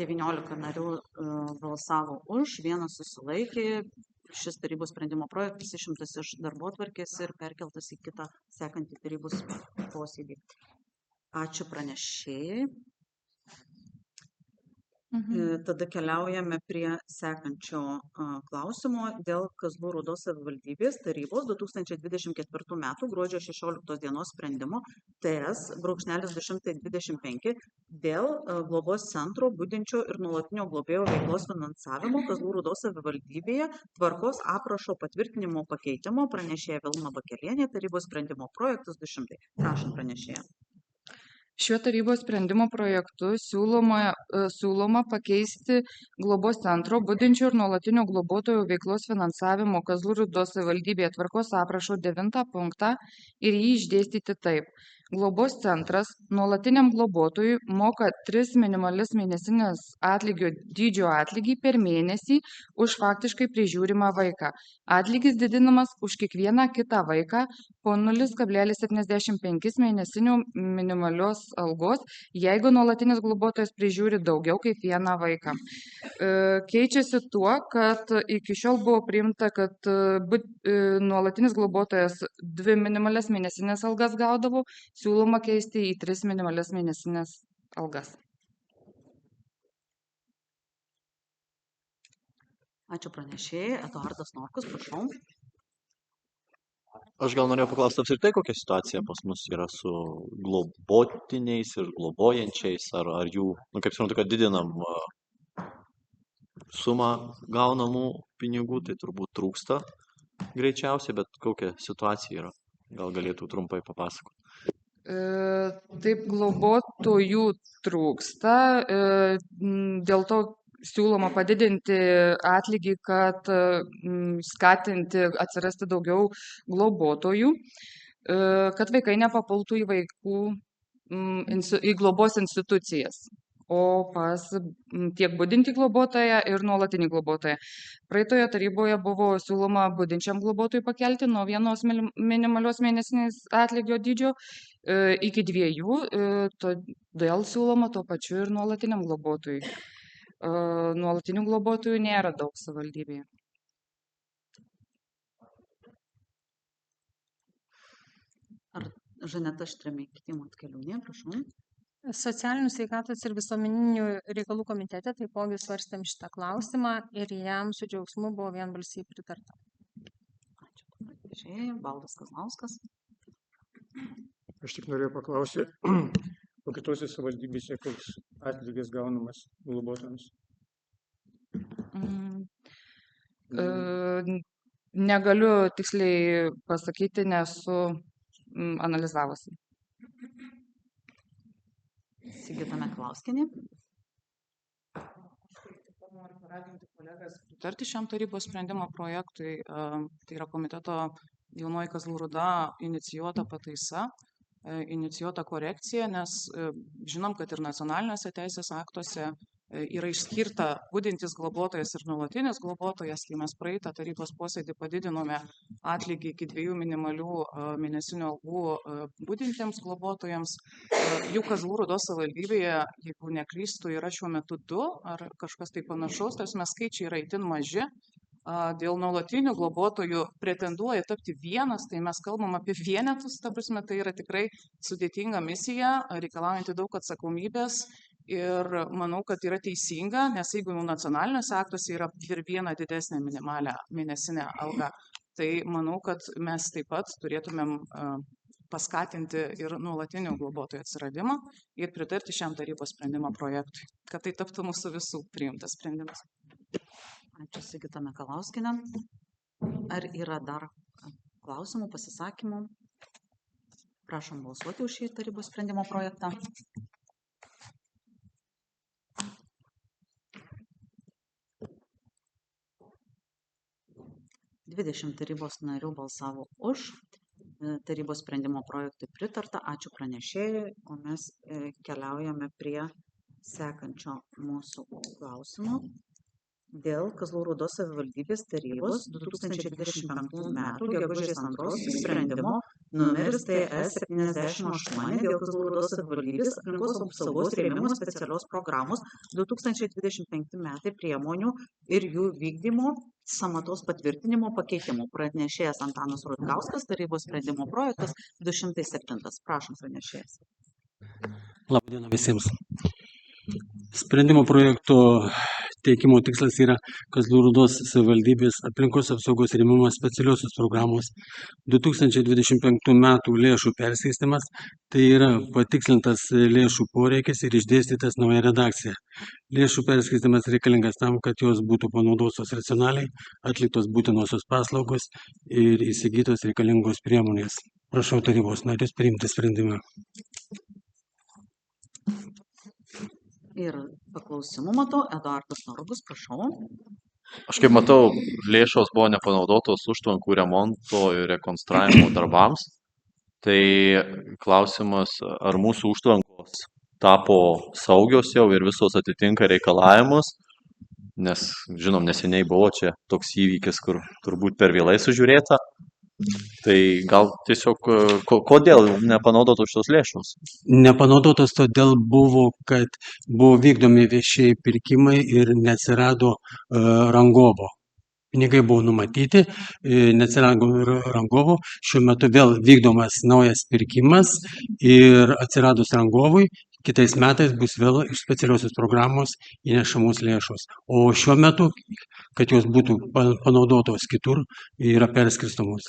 Devyniolika narių balsavo už, 1 susilaikė. Šis tarybos sprendimo projektas išimtas iš darbotvarkės ir perkeltas į kitą sekantį tarybos posėdį. Ačiū pranešėjai. Tada keliaujame prie sekančio klausimo dėl Kazlų Rūdos savivaldybės tarybos 2024 m. gruodžio 16 dienos sprendimo TS/225 dėl globos centro budinčio ir nuolatinio globėjo veiklos finansavimo Kazlų Rūdos savivaldybėje tvarkos aprašo patvirtinimo pakeitimo. Pranešėja Vilma Bakelienė, tarybos sprendimo projektas 200. Prašom pranešėja. Šiuo tarybos sprendimo projektu siūloma pakeisti globos centro budinčių ir nuolatinio globotojų veiklos finansavimo Kazlų Rūdos savivaldybėje tvarkos aprašo 9 punktą ir jį išdėstyti taip. Globos centras nuolatiniam globotojui moka 3 minimalias mėnesinės atlygio dydžio atlygį per mėnesį už faktiškai prižiūrimą vaiką. Atlygis didinamas už kiekvieną kitą vaiką po 0,75 mėnesinių minimalios algos, jeigu nuolatinis globotojas prižiūri daugiau kaip vieną vaiką. Keičiasi tuo, kad iki šiol buvo priimta, kad nuolatinis globotojas 2 minimalias mėnesinės algas gaudavo, siūloma keisti į 3 minimalias mėnesinės algas. Ačiū pranešėjai. Eduardas Norkus, prašau. Aš gal norėjau paklausti apskritai, kokia situacija pas mus yra su globotiniais ir globojančiais, ar jų, kaip suprantu, kad didinam sumą gaunamų pinigų, tai turbūt trūksta greičiausiai, bet kokia situacija yra. Gal galėtų trumpai papasakoti. Taip, globotojų trūksta, dėl to siūloma padidinti atlygį, kad skatinti atsirasti daugiau globotojų, kad vaikai nepapultų į globos institucijas, o pas tiek budinti globotoją ir nuolatinį globotoją. Praeitoje taryboje buvo siūloma budinčiam globotojui pakelti nuo 1 minimalios mėnesinės atlygio dydžio iki 2, todėl siūloma tuo pačiu ir nuolatiniam globotojui. Nuolatinių globotojų nėra daug savivaldybėje. Ar Žaneta Štremėkytė Motkeliūnė, prašau. Socialinių sveikatos ir visuomeninių reikalų komitete taipogi svarstėm šitą klausimą ir jam su džiaugsmu buvo vienbalsiai pritarta. Ačiū pranešėjai. Valdas Kazlauskas. Aš tik norėjau paklausyti, o kitose savivaldybėse koks atlygis gaunamas globotojams? Negaliu tiksliai pasakyti, nesu analizavusi. Sigita Meklauskienė. Noriu paraginti kolegas pritarti šiam tarybos sprendimo projektui. Tai yra komiteto Jaunoji Kazlų Rūda inicijuota pataisa, inicijuota korekcija, nes žinom, kad ir nacionaliniuose teisės aktuose yra išskirta budintis globotojas ir nuolatinis globotojas, kai mes praeitą tarybos posėdį padidinome atlygį iki 2 minimalių mėnesinių algų budintiems globotojams. Jų Kazlų Rūdos savivaldybėje, jeigu neklystu, yra šiuo metu 2 ar kažkas tai panašaus, tas mes skaičiai yra itin maži. Dėl nuolatinių globotojų pretenduoja tapti 1, tai mes kalbam apie vienetus, ta prasme, tai yra tikrai sudėtinga misija, reikalaujanti daug atsakomybės. Ir manau, kad yra teisinga, nes jeigu jau nacionaliniuose aktuose yra ir 1 didesnė minimalią mėnesinę algą, tai manau, kad mes taip pat turėtumėm paskatinti ir nuolatinių globotojų atsiradimą ir pritarti šiam tarybos sprendimo projektui, kad tai taptų mūsų visų priimtas sprendimas. Ačiū Sigita Mekalauskienė. Ar yra dar klausimų, pasisakymų? Prašom balsuoti už šį tarybos sprendimo projektą. 20 tarybos narių balsavo už, tarybos sprendimo projektui pritarta. Ačiū pranešėjai, o mes keliaujame prie sekančio mūsų klausimo. Dėl Kazlų Rūdos savivaldybės tarybos 2025 metų gegužės 2 sprendimo numeris TS 78 dėl Kazlų Rūdos savivaldybės aplinkos apsaugos rėmimo specialios programos 2025 metai priemonių ir jų vykdymo sąmatos patvirtinimo pakeitimų. Pranešėjas Antanas Rutkauskas, tarybos sprendimo projektas 207. Prašom, pranešėjas. Labadiena visiems. Sprendimo projekto teikimo tikslas yra Kazlų Rūdos savivaldybės aplinkos apsaugos rėmimo specialiosios programos 2025 metų lėšų perskirstymas, tai yra patikslintas lėšų poreikis ir išdėstytas nauja redakcija. Lėšų perskirstymas reikalingas tam, kad jos būtų panaudotos racionaliai, atliktos būtinosios paslaugos ir įsigytos reikalingos priemonės. Prašau tarybos narius priimti sprendimą. Ir paklausimų matau. Eduardas Norgus, prašau. Aš kaip matau, lėšos buvo nepanaudotos užtvankų remonto ir rekonstravimo darbams. Tai klausimas, ar mūsų užtvankos tapo saugios jau ir visos atitinka reikalavimus, nes, žinom, neseniai buvo čia toks įvykis, kur turbūt per vėlai sužiūrėta. Tai gal tiesiog, kodėl nepanaudotos šitos lėšos? Nepanaudotos todėl buvo, kad buvo vykdomi viešieji pirkimai ir neatsirado rangovo. Pinigai buvo numatyti, neatsirado rangovo. Šiuo metu vėl vykdomas naujas pirkimas ir atsiradus rangovui, kitais metais bus vėl iš specialiosios programos įnešamos lėšos. O šiuo metu, kad jos būtų panaudotos kitur, yra perskirstomos.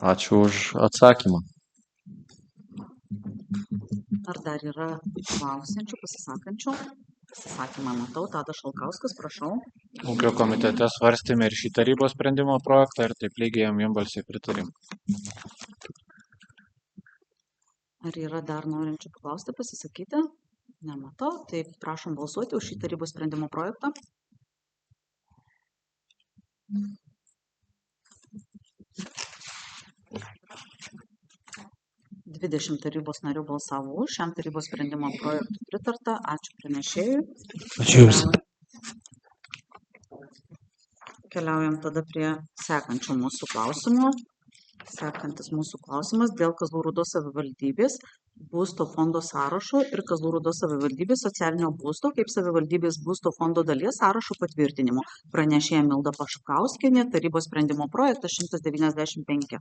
Ačiū už atsakymą. Ar dar yra klausiančių, pasisakančių? Pasisakymą matau. Tadas Šalkauskas, prašau. Ūkio komitete svarstėme ir šį tarybos sprendimo projektą ir taip lygiai jam vienbalsiai pritarim. Ar yra dar norinčių paklausti, pasisakyti? Nematau. Tai prašom balsuoti už šį tarybos sprendimo projektą. Dvidešimt tarybos narių balsavo už, šiam tarybos sprendimo projektui pritarta. Ačiū pranešėjui. Ačiū Jums. Keliaujam tada prie sekančio mūsų klausimo. Sekantis mūsų klausimas dėl Kazlų Rūdos savivaldybės būsto fondo sąrašo ir Kazlų Rūdos savivaldybės socialinio būsto kaip savivaldybės būsto fondo dalies sąrašo patvirtinimo. Pranešėja Milda Paškauskienė, tarybos sprendimo projektas 195.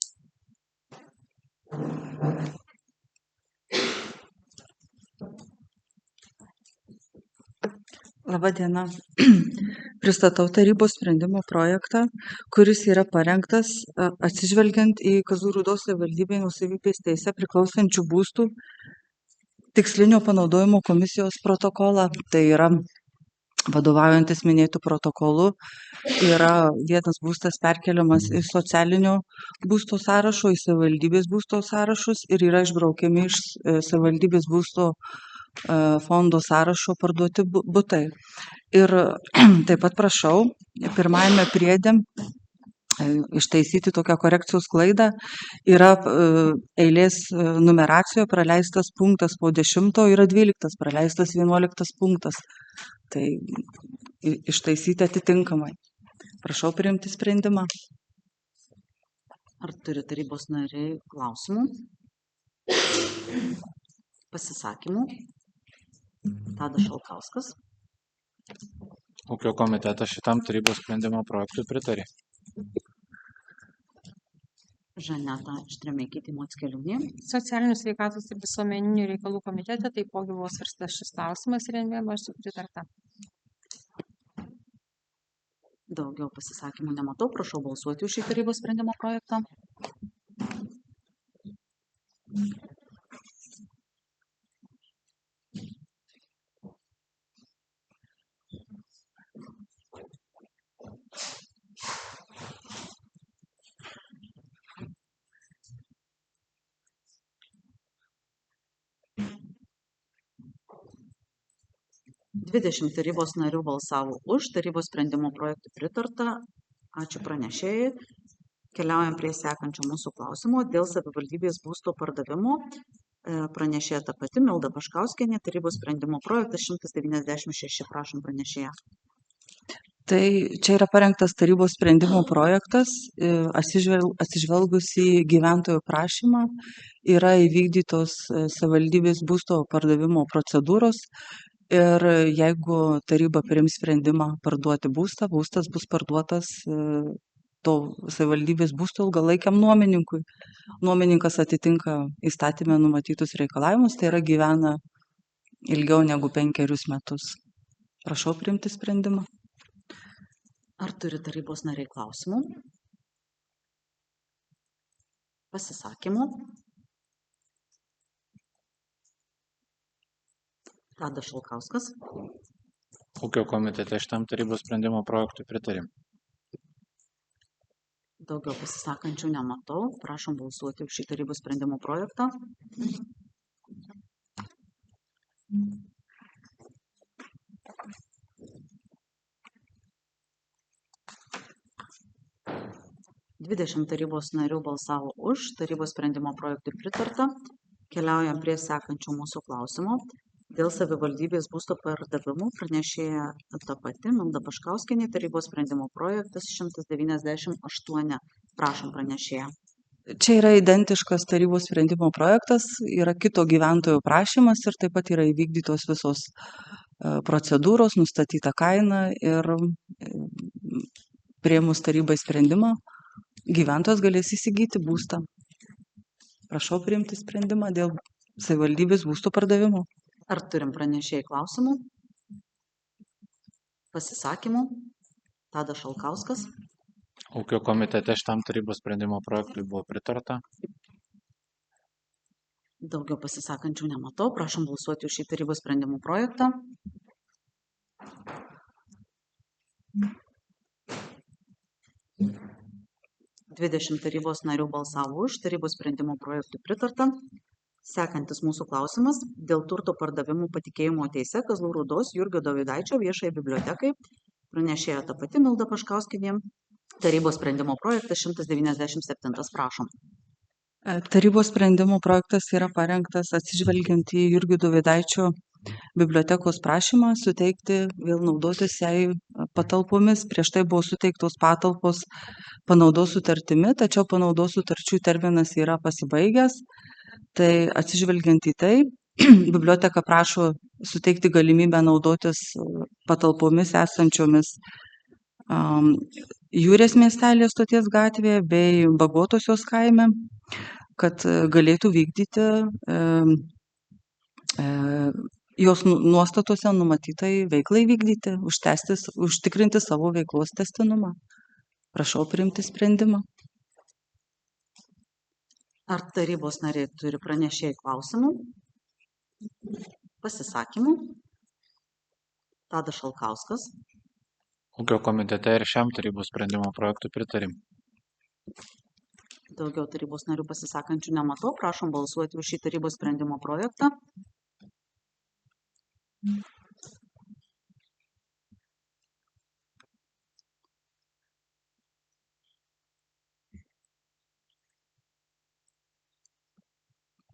Labadiena. Pristatau tarybos sprendimo projektą, kuris yra parengtas atsižvelgiant į Kazlų Rūdos savivaldybei nuosavybės teise priklausančių būstų tikslinio panaudojimo komisijos protokolą. Tai yra vadovaujantis minėtų protokolu, yra vienas būstas perkeliamas iš socialinio būsto sąrašo į savivaldybės būsto sąrašus ir yra išbraukiami iš savivaldybės būsto fondo sąrašo parduoti butai. Ir taip pat prašau, pirmajame priede ištaisyti tokią korekcijos klaidą. Yra eilės numeracijoje praleistas punktas po 10, yra 12, praleistas 11 punktas. Tai ištaisyti atitinkamai. Prašau priimti sprendimą. Ar turi tarybos nariai klausimų? Pasisakymų? Tadas Šalkauskas. Ūkio komitetas šitam tarybos sprendimo projektui pritarė. Žaneta Štremeikytė Mockeliūnė. Socialinių sveikatos ir visuomeninių reikalų komitete taipogi buvo svarstytas šis klausimas ir vienbalsiai pritarta. Daugiau pasisakymų nematau. Prašau balsuoti už šį tarybos sprendimo projektą. Dvidešimt tarybos narių balsavo už, tarybos sprendimo projektui pritarta. Ačiū pranešėjai. Keliaujam prie sekančio mūsų klausimo dėl savivaldybės būsto pardavimo. Pranešėja ta pati Milda Paškauskienė, tarybos sprendimo projektas 196. Prašom pranešėją. Tai čia yra parengtas tarybos sprendimo projektas, atsižvelgus į gyventojų prašymą, yra įvykdytos savivaldybės būsto pardavimo procedūros ir jeigu taryba priims sprendimą parduoti būstą, būstas bus parduotas to savivaldybės būsto ilgalaikiam nuomininkui. Nuomininkas atitinka įstatymę numatytus reikalavimus, tai yra gyvena ilgiau negu 5 metus. Prašau priimti sprendimą. Ar turi tarybos nariai klausimų? Pasisakymų? Tadas Šalkauskas. Ūkio komitete šitam tarybos sprendimo projektui pritarė. Daugiau pasisakančių nematau. Prašom balsuoti už šį tarybos sprendimo projektą. 20 tarybos narių balsavo už, tarybos sprendimo projektui pritarta. Keliaujam prie sekančio mūsų klausimo. Dėl savivaldybės būsto pardavimų pranešėja ta pati Milda Paškauskienė, tarybos sprendimo projektas 198. Prašom pranešėją. Čia yra identiškas tarybos sprendimo projektas, yra kito gyventojo prašymas ir taip pat yra įvykdytos visos procedūros, nustatyta kaina ir priėmus tarybai sprendimą gyventojas galės įsigyti būstą. Prašau priimti sprendimą dėl savivaldybės būsto pardavimo. Ar turim pranešėjai klausimų? Pasisakymų? Tadas Šalkauskas. Ūkio komitete šitam tarybos sprendimo projektui buvo pritarta. Daugiau pasisakančių nematau. Prašom balsuoti už šį tarybos sprendimo projektą. Dvidešimt tarybos narių balsavo už, tarybos sprendimo projektui pritarta. Sekantis mūsų klausimas dėl turto pardavimų patikėjimo teise Kazlų Rūdos Jurgio Dovydaičio viešai bibliotekai. Pranešėja ta pati Milda Paškauskienė. Tarybos sprendimo projektas 197. Prašom. Tarybos sprendimo projektas yra parengtas atsižvelgiant į Jurgio Dovydaičio bibliotekos prašymą suteikti vėl naudotis jai patalpomis. Prieš tai buvo suteiktos patalpos panaudos sutartimi, tačiau panaudos sutarčių terminas yra pasibaigęs. Tai atsižvelgiant į tai, biblioteka prašo suteikti galimybę naudotis patalpomis esančiomis Jūrės miestelėje Stoties gatvėje bei Bagotosios kaime, kad galėtų vykdyti jos nuostatose numatytai veiklai vykdyti, užtikrinti savo veiklos tęstinumą. Prašau priimti sprendimą. Ar tarybos nariai turi pranešėjai klausimų? Pasisakymų? Tadas Šalkauskas. Ūkio komitete ir šiam tarybos sprendimo projektui pritarim. Daugiau tarybos narių pasisakančių nematau. Prašom balsuoti už šį tarybos sprendimo projektą.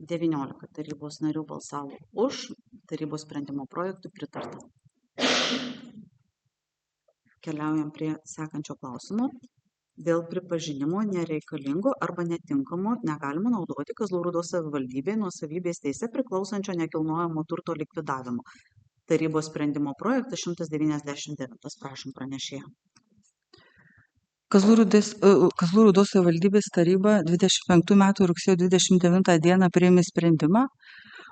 Devyniolika tarybos narių balsavo už, tarybos sprendimo projektui pritarta. Keliaujam prie sekančio klausimo. Dėl pripažinimo nereikalingo arba netinkamo negalima naudoti Kazlų Rūdos savivaldybei nuosavybės teise priklausančio nekilnojamo turto likvidavimo. Tarybos sprendimo projektas 199. Prašom pranešėją. Kazlų Rūdos savivaldybės taryba 25 metų rugsėjo 29 dieną priėmė sprendimą,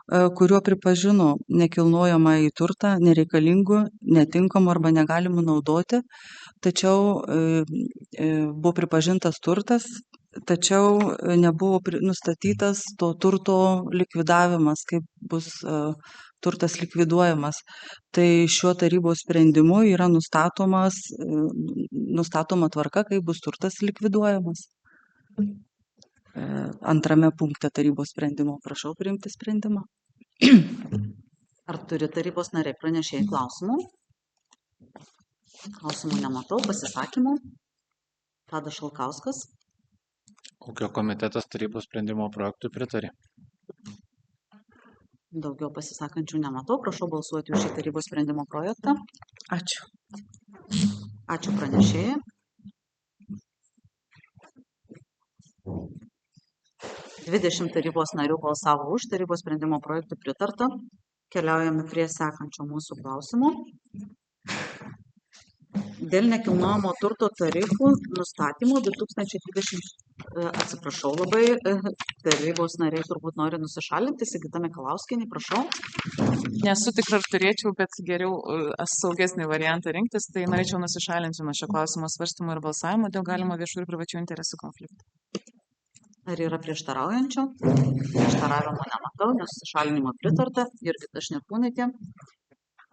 kuriuo pripažino nekilnojamąjį turtą nereikalingu, netinkamu arba negalimu naudoti, tačiau buvo pripažintas turtas, tačiau nebuvo nustatytas to turto likvidavimas, kaip bus turtas likviduojamas. Tai šiuo tarybos sprendimu yra nustatoma tvarka, kaip bus turtas likviduojamas. Antrame punkte tarybos sprendimo. Prašau priimti sprendimą. Ar turi tarybos nariai pranešėjai klausimų? Klausimų nematau. Pasisakymų? Tadas Šalkauskas. Ūkio komitetas tarybos sprendimo projektui pritarė. Daugiau pasisakančių nematau. Prašau balsuoti už šį tarybos sprendimo projektą. Ačiū. Ačiū pranešėjai. 20 tarybos narių balsavo už, tarybos sprendimo projektui pritarta. Keliaujame prie sekančio mūsų klausimo. Dėl nekilnojamo turto tarifų nustatymo 2020, atsiprašau labai, tarybos nariai turbūt nori nusišalinti. Sigita Mikalauskienė, prašau. Nesu tikra, ar turėčiau, bet geriau saugesnį variantą rinktis, tai norėčiau nusišalinti nuo šio klausimo svarstymo ir balsavimo dėl galimo viešų ir privačių interesų konfliktų. Ar yra prieštaraujančių? Prieštaravimo nematau, nesusišalinimo pritarta. Jurgita Šnirkūnaitė.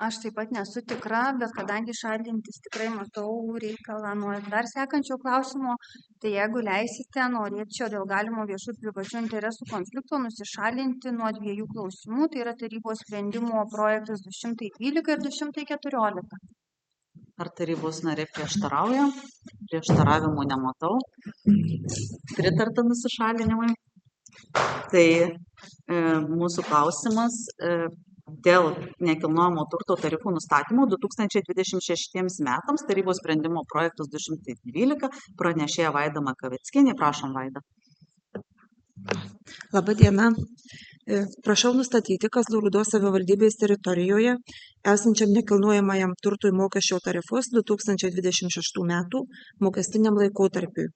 Aš taip pat nesu tikra, bet kadangi šalintis tikrai matau reikalą nuo dar sekančio klausimo, tai jeigu leisite, norėčiau dėl galimo viešų ir privačių interesų konflikto nusišalinti nuo 2 klausimų, tai yra tarybos sprendimo projektas 212 ir 214. Ar tarybos narė prieštarauja? Prieštaravimų nematau. Pritarta nusišalinimui. Tai mūsų klausimas dėl nekilnojamo turto tarifų nustatymo 2026 metams tarybos sprendimo projektas 212 pranešėja Vaida Makavickienė. Prašom, Vaida. Labą dieną. Prašau nustatyti Kazlų Rūdos savivaldybės teritorijoje esančiam nekilnojamajam turtui mokesčio tarifus 2026 metų mokestiniam laikotarpiui.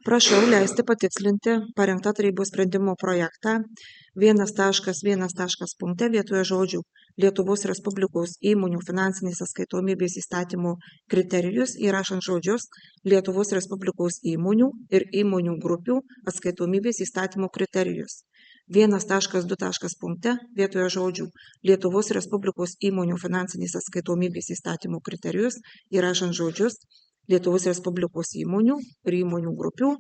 Prašau leisti patikslinti parengtą tarybos sprendimo projektą 1.1. punkte vietoje žodžių Lietuvos Respublikos įmonių finansinės atskaitomybės įstatymo kriterijus įrašant žodžius Lietuvos Respublikos įmonių ir įmonių grupių atskaitomybės įstatymo kriterijus. 1.2. punkte vietoje žodžių Lietuvos Respublikos įmonių finansinės atskaitomybės įstatymo kriterijus įrašant žodžius Lietuvos Respublikos įmonių ir įmonių grupių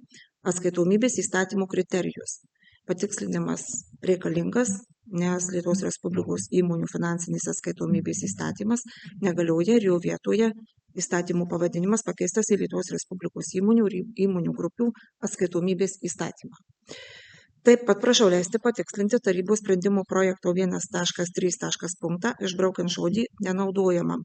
atskaitomybės įstatymo kriterijus. Patikslinimas reikalingas, nes Lietuvos Respublikos įmonių finansinės atskaitomybės įstatymas negalioja ir jo vietoje įstatymų pavadinimas pakeistas į Lietuvos Respublikos įmonių ir įmonių grupių atskaitomybės įstatymą. Taip pat prašau leisti patikslinti tarybos sprendimo projekto 1.3. punktą, išbraukiant žodį nenaudojamam,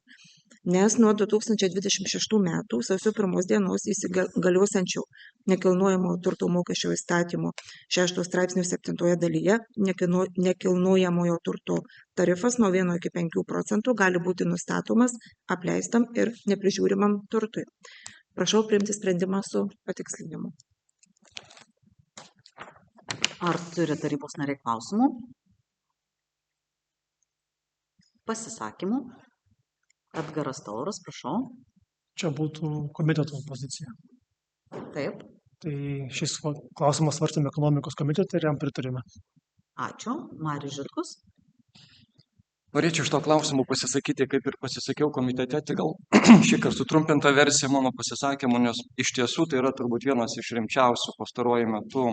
nes nuo 2026 metų sausio 1 dienos įsigaliosiančio nekilnojamo turto mokesčio įstatymo 6 straipsnio 7 dalyje nekilnojamojo turto tarifas nuo 1 iki 5 procentų gali būti nustatomas apleistam ir neprižiūrimam turtui. Prašau priimti sprendimą su patikslinimu. Ar turi tarybos nariai klausimų? Pasisakymų? Edgaras Tauras, prašau. Čia būtų komiteto pozicija. Taip. Tai šis klausimas svarstėme ekonomikos komitete ir jam pritarėme. Ačiū. Marius Žitkus. Norėčiau iš to klausimų pasisakyti, kaip ir pasisakiau komitete, tai gal šį kartą sutrumpinta versija mano pasisakymų, nes iš tiesų tai yra turbūt vienas iš rimčiausių pastaruoju metu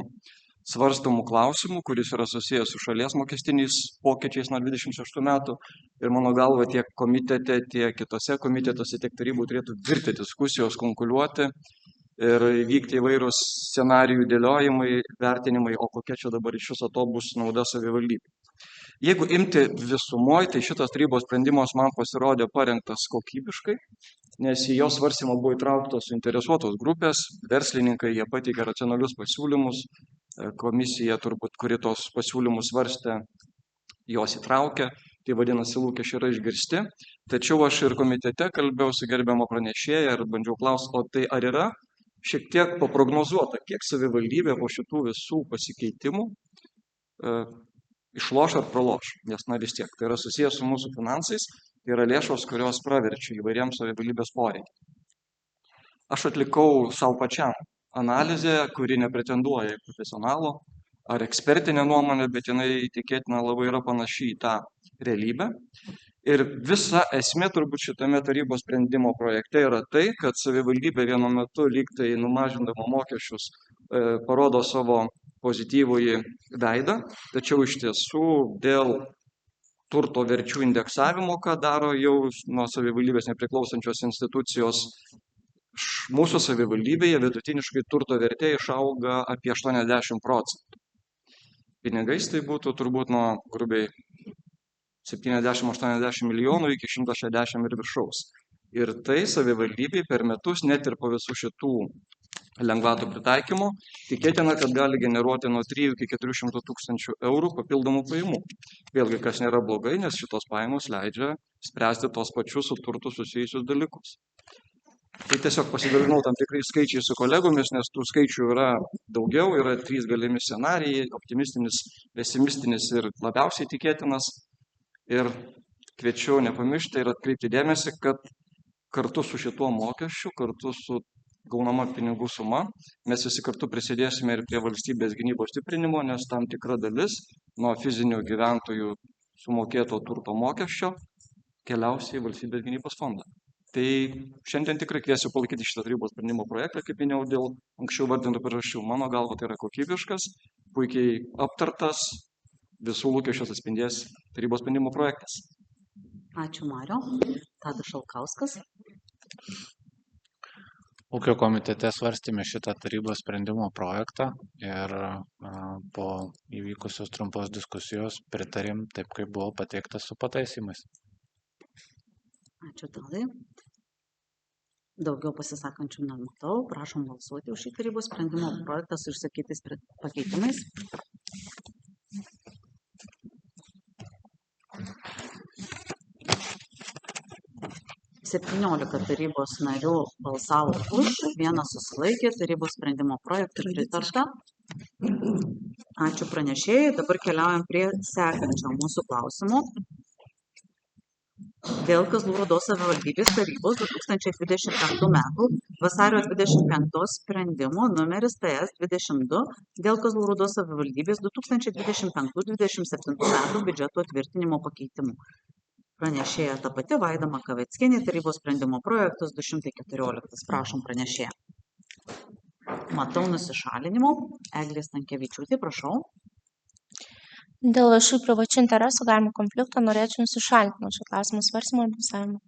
svarstomų klausimų, kuris yra susijęs su šalies mokestiniais pokyčiais nuo 26 metų. Ir mano galva tiek komitete, tiek kitose komitetuose, tiek tarybų turėtų virti diskusijos, konkuliuoti ir vykti įvairūs scenarijų dėliojimai, vertinimai, o kokia čia dabar iš viso to bus nauda savivaldybei. Jeigu imti visumoje, tai šitas tarybos sprendimas man pasirodė parengtas kokybiškai, nes į jo svarstymą buvo įtrauktos suinteresuotos grupės, verslininkai, jie pateikė racionalius pasiūlymus, komisija turbūt, kuri tos pasiūlymus svarstė, jos įtraukė, tai vadinasi lūkesčiai yra išgirsti. Tačiau aš ir komitete kalbėjau su gerbiamo pranešėja ir bandžiau klausti, o tai ar yra šiek tiek paprognozuota, kiek savivaldybė po šitų visų pasikeitimų išloš ar praloš, nes vis tiek tai yra susijęs su mūsų finansais, tai yra lėšos, kurios praverčia įvairiems savivaldybės poreikiams. Aš atlikau savo pačiam analizę, kuri nepretenduoja į profesionalo ar ekspertinę nuomonę, bet jinai tikėtina labai yra panaši į tą realybę. Ir visa esmė turbūt šitame tarybos sprendimo projekte yra tai, kad savivaldybė vienu metu lygtai numažindama mokesčius parodo savo pozityvųjį veidą, tačiau iš tiesų dėl turto verčių indeksavimo, ką daro jau nuo savivaldybės nepriklausančios institucijos, mūsų savivaldybėje vidutiniškai turto vertė išauga apie 80%. Pinigais tai būtų turbūt nuo grubiai 70-80 milijonų iki 160 ir viršaus. Ir tai savivaldybei per metus, net ir po visų šitų lengvatų pritaikymo, tikėtina, kad gali generuoti nuo 3 iki 400 tūkstančių eurų papildomų pajamų. Vėlgi, kas nėra blogai, nes šitos pajamos leidžia spręsti tos pačius su turtu susijusius dalykus. Tai tiesiog pasidalinau tam tikrai skaičiai su kolegomis, nes tų skaičių yra daugiau, yra 3 galimi scenarijai, optimistinis, pesimistinis ir labiausiai tikėtinas. Ir kviečiu nepamiršti ir atkreipti dėmesį, kad kartu su šituo mokesčiu, kartu su gaunama pinigų suma, mes visi kartu prisidėsime ir prie valstybės gynybos stiprinimo, nes tam tikra dalis nuo fizinių gyventojų sumokėto turto mokesčio keliaus į valstybės gynybos fondą. Tai šiandien tikrai kviesiu palaikyti šitą tarybos sprendimo projektą, kaip minėjau, dėl anksčiau vardintų priežasčių. Mano galva tai yra kokybiškas, puikiai aptartas, visų lūkesčius atspindės tarybos sprendimo projektas. Ačiū, Mario. Tadas Šalkauskas. Ūkio komitete svarstėme šitą tarybos sprendimo projektą ir po įvykusios trumpos diskusijos pritarėm taip, kaip buvo pateiktas su pataisimais. Ačiū Tadai. Daugiau pasisakančių nematau. Prašom balsuoti už šį tarybos sprendimo projektą su išsakytais pakeitimais. Septyniolika tarybos narių balsavo už, vienas susilaikė, tarybos sprendimo projektui pritarta. Ačiū pranešėjai. Dabar keliaujam prie sekančio mūsų klausimo. Dėl Kazlų Rūdos savivaldybės tarybos 2025 metų vasario 25 sprendimo numeris TS 22 dėl Kazlų Rūdos savivaldybės 2025-2027 metų biudžeto tvirtinimo pakeitimų. Pranešėja ta pati Vaida Makaveckienė, tarybos sprendimo projektas 214. Prašom pranešėją. Matau nusišalinimo. Eglė Stankevičiūtė, prašau. Dėl viešų ir privačių interesų galimo konflikto norėčiau nusišalinti nuo šio klausimo svarstymo ir balsavimo.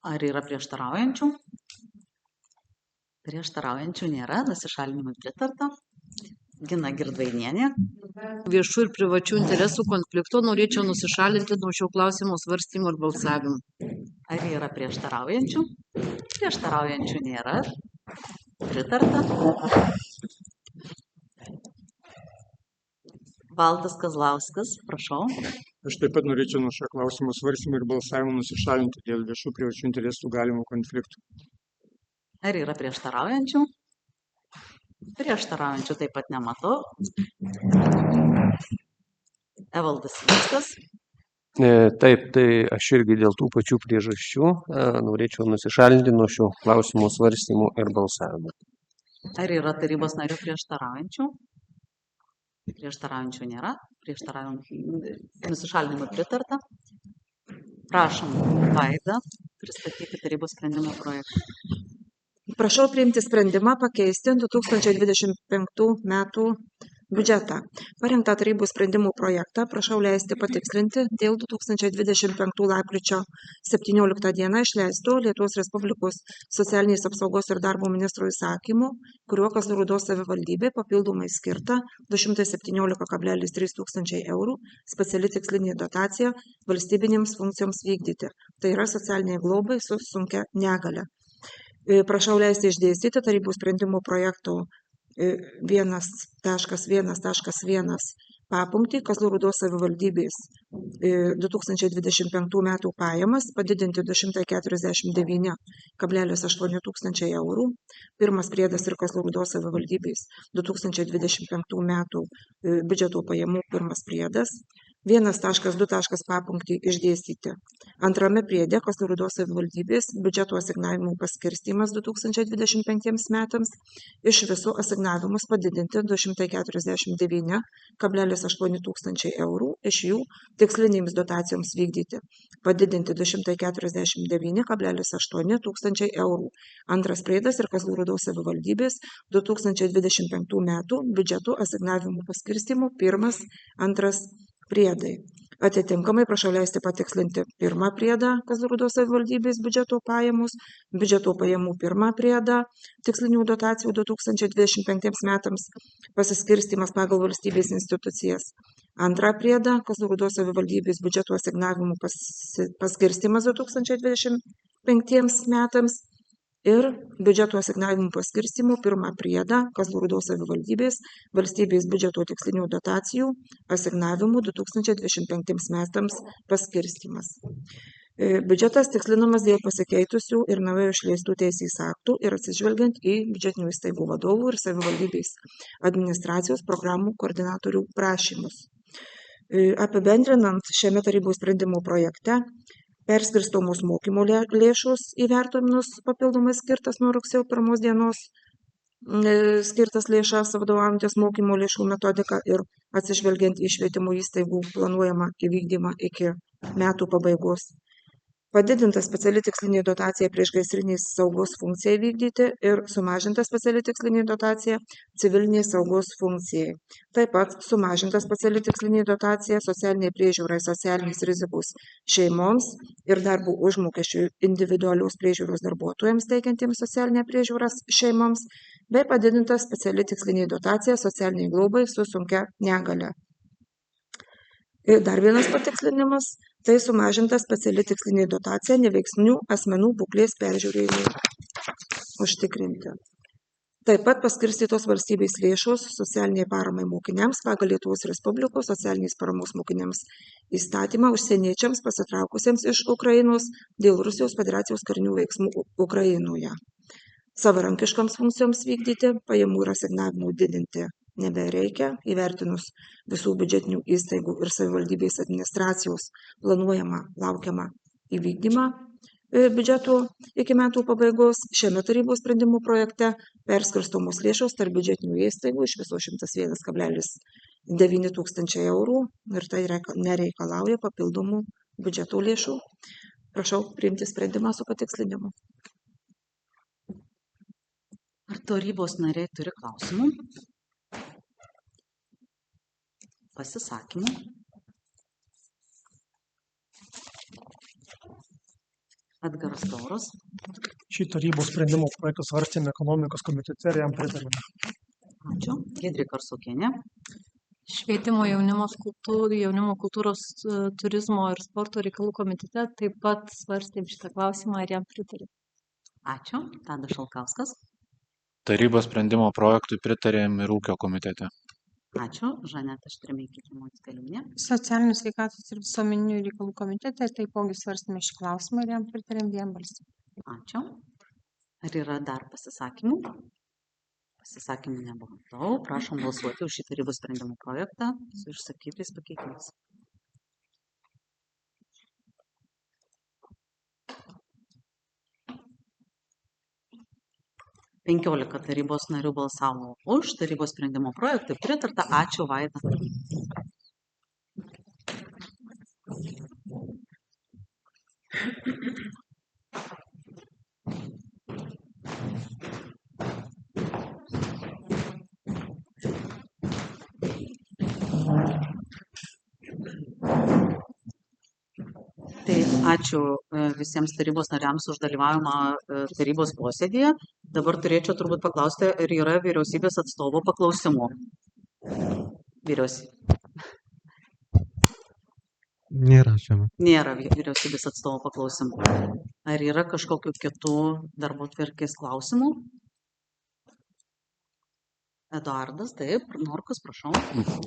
Ar yra prieštaraujančių? Prieštaraujančių nėra, nusišalinimui pritarta. Gina Girdvainienė. Viešų ir privačių interesų konflikto norėčiau nusišalinti nuo šio klausimo svarstymo ir balsavimo. Ar yra prieštaraujančių? Prieštaraujančių nėra. Pritarta. Valdas Kazlauskas, prašau. Aš taip pat norėčiau nuo šio klausimo svarstymo ir balsavimo nusišalinti dėl viešų privačių interesų galimų konfliktų. Ar yra prieštaraujančių? Prieštaraujančių taip pat nematau. Evaldas Viskas. Taip, tai aš irgi dėl tų pačių priežasčių norėčiau nusišalinti nuo šio klausimo svarstymo ir balsavimo. Ar yra tarybos narių prieštaraujančių? Prieštaraujančių nėra. Nusišalinimui pritarta. Prašom, Vaida, pristatyti tarybos sprendimo projektą. Prašau priimti sprendimą pakeisti 2025 metų biudžetą. Parengtą tarybos sprendimų projektą prašau leisti patikslinti dėl 2025 lapkričio 17 dieną išleisto Lietuvos Respublikos socialinės apsaugos ir darbo ministro įsakymu, kuriuo Kazlų Rūdos savivaldybė papildomai skirta 217,3 tūkstančiai eurų speciali tikslinė dotacija valstybinėms funkcijoms vykdyti. Tai yra socialiniai globai su sunkia negalia. Prašau leisti išdėstyti tarybos sprendimo projekto 1.1.1 papunktį Kazlų Rūdos savivaldybės 2025 metų pajamas padidinti 249,8 tūkstančiai eurų. Pirmas priedas ir Kazlų Rūdos savivaldybės 2025 metų biudžeto pajamų pirmas priedas. 1.2. papunktį išdėstyti. Antrame priede Kazlų Rūdos savivaldybės biudžeto asignavimų paskirstymas 2025 metams iš visų asignavimus padidinti 249,8 tūkstančiai eurų, iš jų tikslinėms dotacijoms vykdyti padidinti 249,8 tūkstančiai eurų. Antras priedas ir Kazlų Rūdos savivaldybės 2025 metų biudžeto asignavimų paskirstymų pirmas, antras priedai. Atitinkamai prašau leisti patikslinti pirmą priedą Kazlų Rūdos savivaldybės biudžeto pajamos, biudžeto pajamų pirmą priedą, tikslinių dotacijų 2025 metams pasiskirstymas pagal valstybės institucijas. Antrą priedą Kazlų Rūdos savivaldybės biudžeto asignavimų paskirstymas 2025 metams ir biudžeto asignavimų paskirstymų pirmą priedą Kazlų Rūdos savivaldybės valstybės biudžeto tikslinių dotacijų asignavimų 2025 metams paskirstymas. Biudžetas tikslinamas dėl pasikeitusių ir naujai išleistų teisės aktų ir atsižvelgiant į biudžetinių įstaigų vadovų ir savivaldybės administracijos programų koordinatorių prašymus. Apibendrinant šiame tarybos sprendimo projekte, perskirstomos mokymo lėšos įvertinus papildomai skirtas nuo rugsėjo 1 dienos skirtas lėšas vadovaujantis mokymo lėšų metodika ir atsižvelgiant į švietimo įstaigų planuojamą įvykdymą iki metų pabaigos. Padidinta speciali tikslinė dotacija priešgaisrinės saugos funkcijai vykdyti ir sumažinta speciali tikslinė dotacija civilinės saugos funkcijai. Taip pat sumažinta speciali tikslinė dotacija socialiniai priežiūrai socialinės rizikos šeimoms ir darbo užmokesčių individualios priežiūros darbuotojams teikiantiems socialinę priežiūrą šeimoms, bei padidinta speciali tikslinė dotacija socialiniai globai su sunkia negalia. Ir dar vienas patikslinimas - tai sumažinta speciali tikslinė dotacija neveiksnių asmenų būklės peržiūrėjimui užtikrinti. Taip pat paskirstytos valstybės lėšos socialiniai paramai mokiniams pagal Lietuvos Respublikos socialinės paramos mokiniams įstatymą užsieniečiams pasitraukusiems iš Ukrainos dėl Rusijos Federacijos karinių veiksmų Ukrainoje. Savarankiškoms funkcijoms vykdyti, pajamų ir asignavimų didinti nebereikia, įvertinus visų biudžetinių įstaigų ir savivaldybės administracijos planuojamą laukiamą įvykdymą biudžeto iki metų pabaigos. Šiame tarybos sprendimų projekte perskirstomos lėšos tarp biudžetinių įstaigų iš viso 101,9 tūkstančiai eurų ir tai nereikalauja papildomų biudžeto lėšų. Prašau priimti sprendimą su patikslinimu. Ar tarybos nariai turi klausimų? Pasisakymų? Edgaras Tauras. Šį tarybos sprendimo projektą svarstėme ekonomikos komitete ir jam pritarėme. Ačiū. Giedrė Karsokienė. Švietimo jaunimo kultūros, turizmo ir sporto reikalų komitete taip pat svarstėm šitą klausimą ir jam pritarėm. Ačiū. Tadas Šalkauskas. Tarybos sprendimo projektui pritarėm ir ūkio komitete. Ačiū. Žaneta Štreimikytė Mockelienė. Socialinių sveikatos ir visuomeninių reikalų komitete taipogi svarstėme šį klausimą ir jam pritarėm vienbalsiai. Ačiū. Ar yra dar pasisakymų? Pasisakymų nematau. Prašom balsuoti už šį tarybos sprendimo projektą su išsakytais pakeitimais. Penkiolika tarybos narių balsavo už tarybos sprendimo projektui pritarta. Ačiū, Vaida. Tai ačiū visiems tarybos nariams už dalyvavimą tarybos posėdėje. Dabar turėčiau turbūt paklausti, ar yra vyriausybės atstovo paklausimų. Nėra šiame. Nėra vyriausybės atstovo paklausimų. Ar yra kažkokių kitų darbotvarkės klausimų? Eduardas, taip, Norkus, prašau.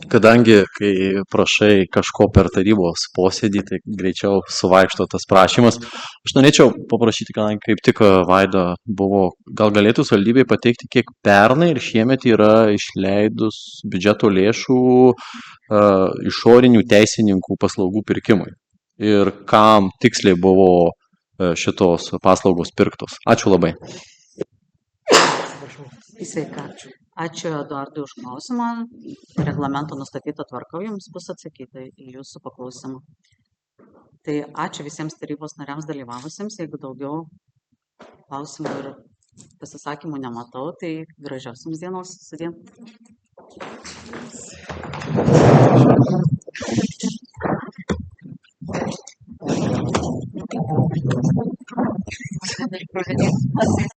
Kadangi, kai prašai kažko per tarybos posėdį, tai greičiau suvaikšto tas prašymas. Aš norėčiau paprašyti, kadangi kaip tik Vaida buvo, gal galėtų savivaldybei pateikti, kiek pernai ir šiemet yra išleidus biudžeto lėšų išorinių teisininkų paslaugų pirkimui. Ir kam tiksliai buvo šitos paslaugos pirktos. Ačiū labai. Sveika. Ačiū Eduardui už klausimą. Reglamento nustatyta tvarka jums bus atsakyta į jūsų paklausimą. Tai ačiū visiems tarybos nariams dalyvavusiems. Jeigu daugiau klausimų ir pasisakymų nematau, tai gražios jums dienos. Sudie.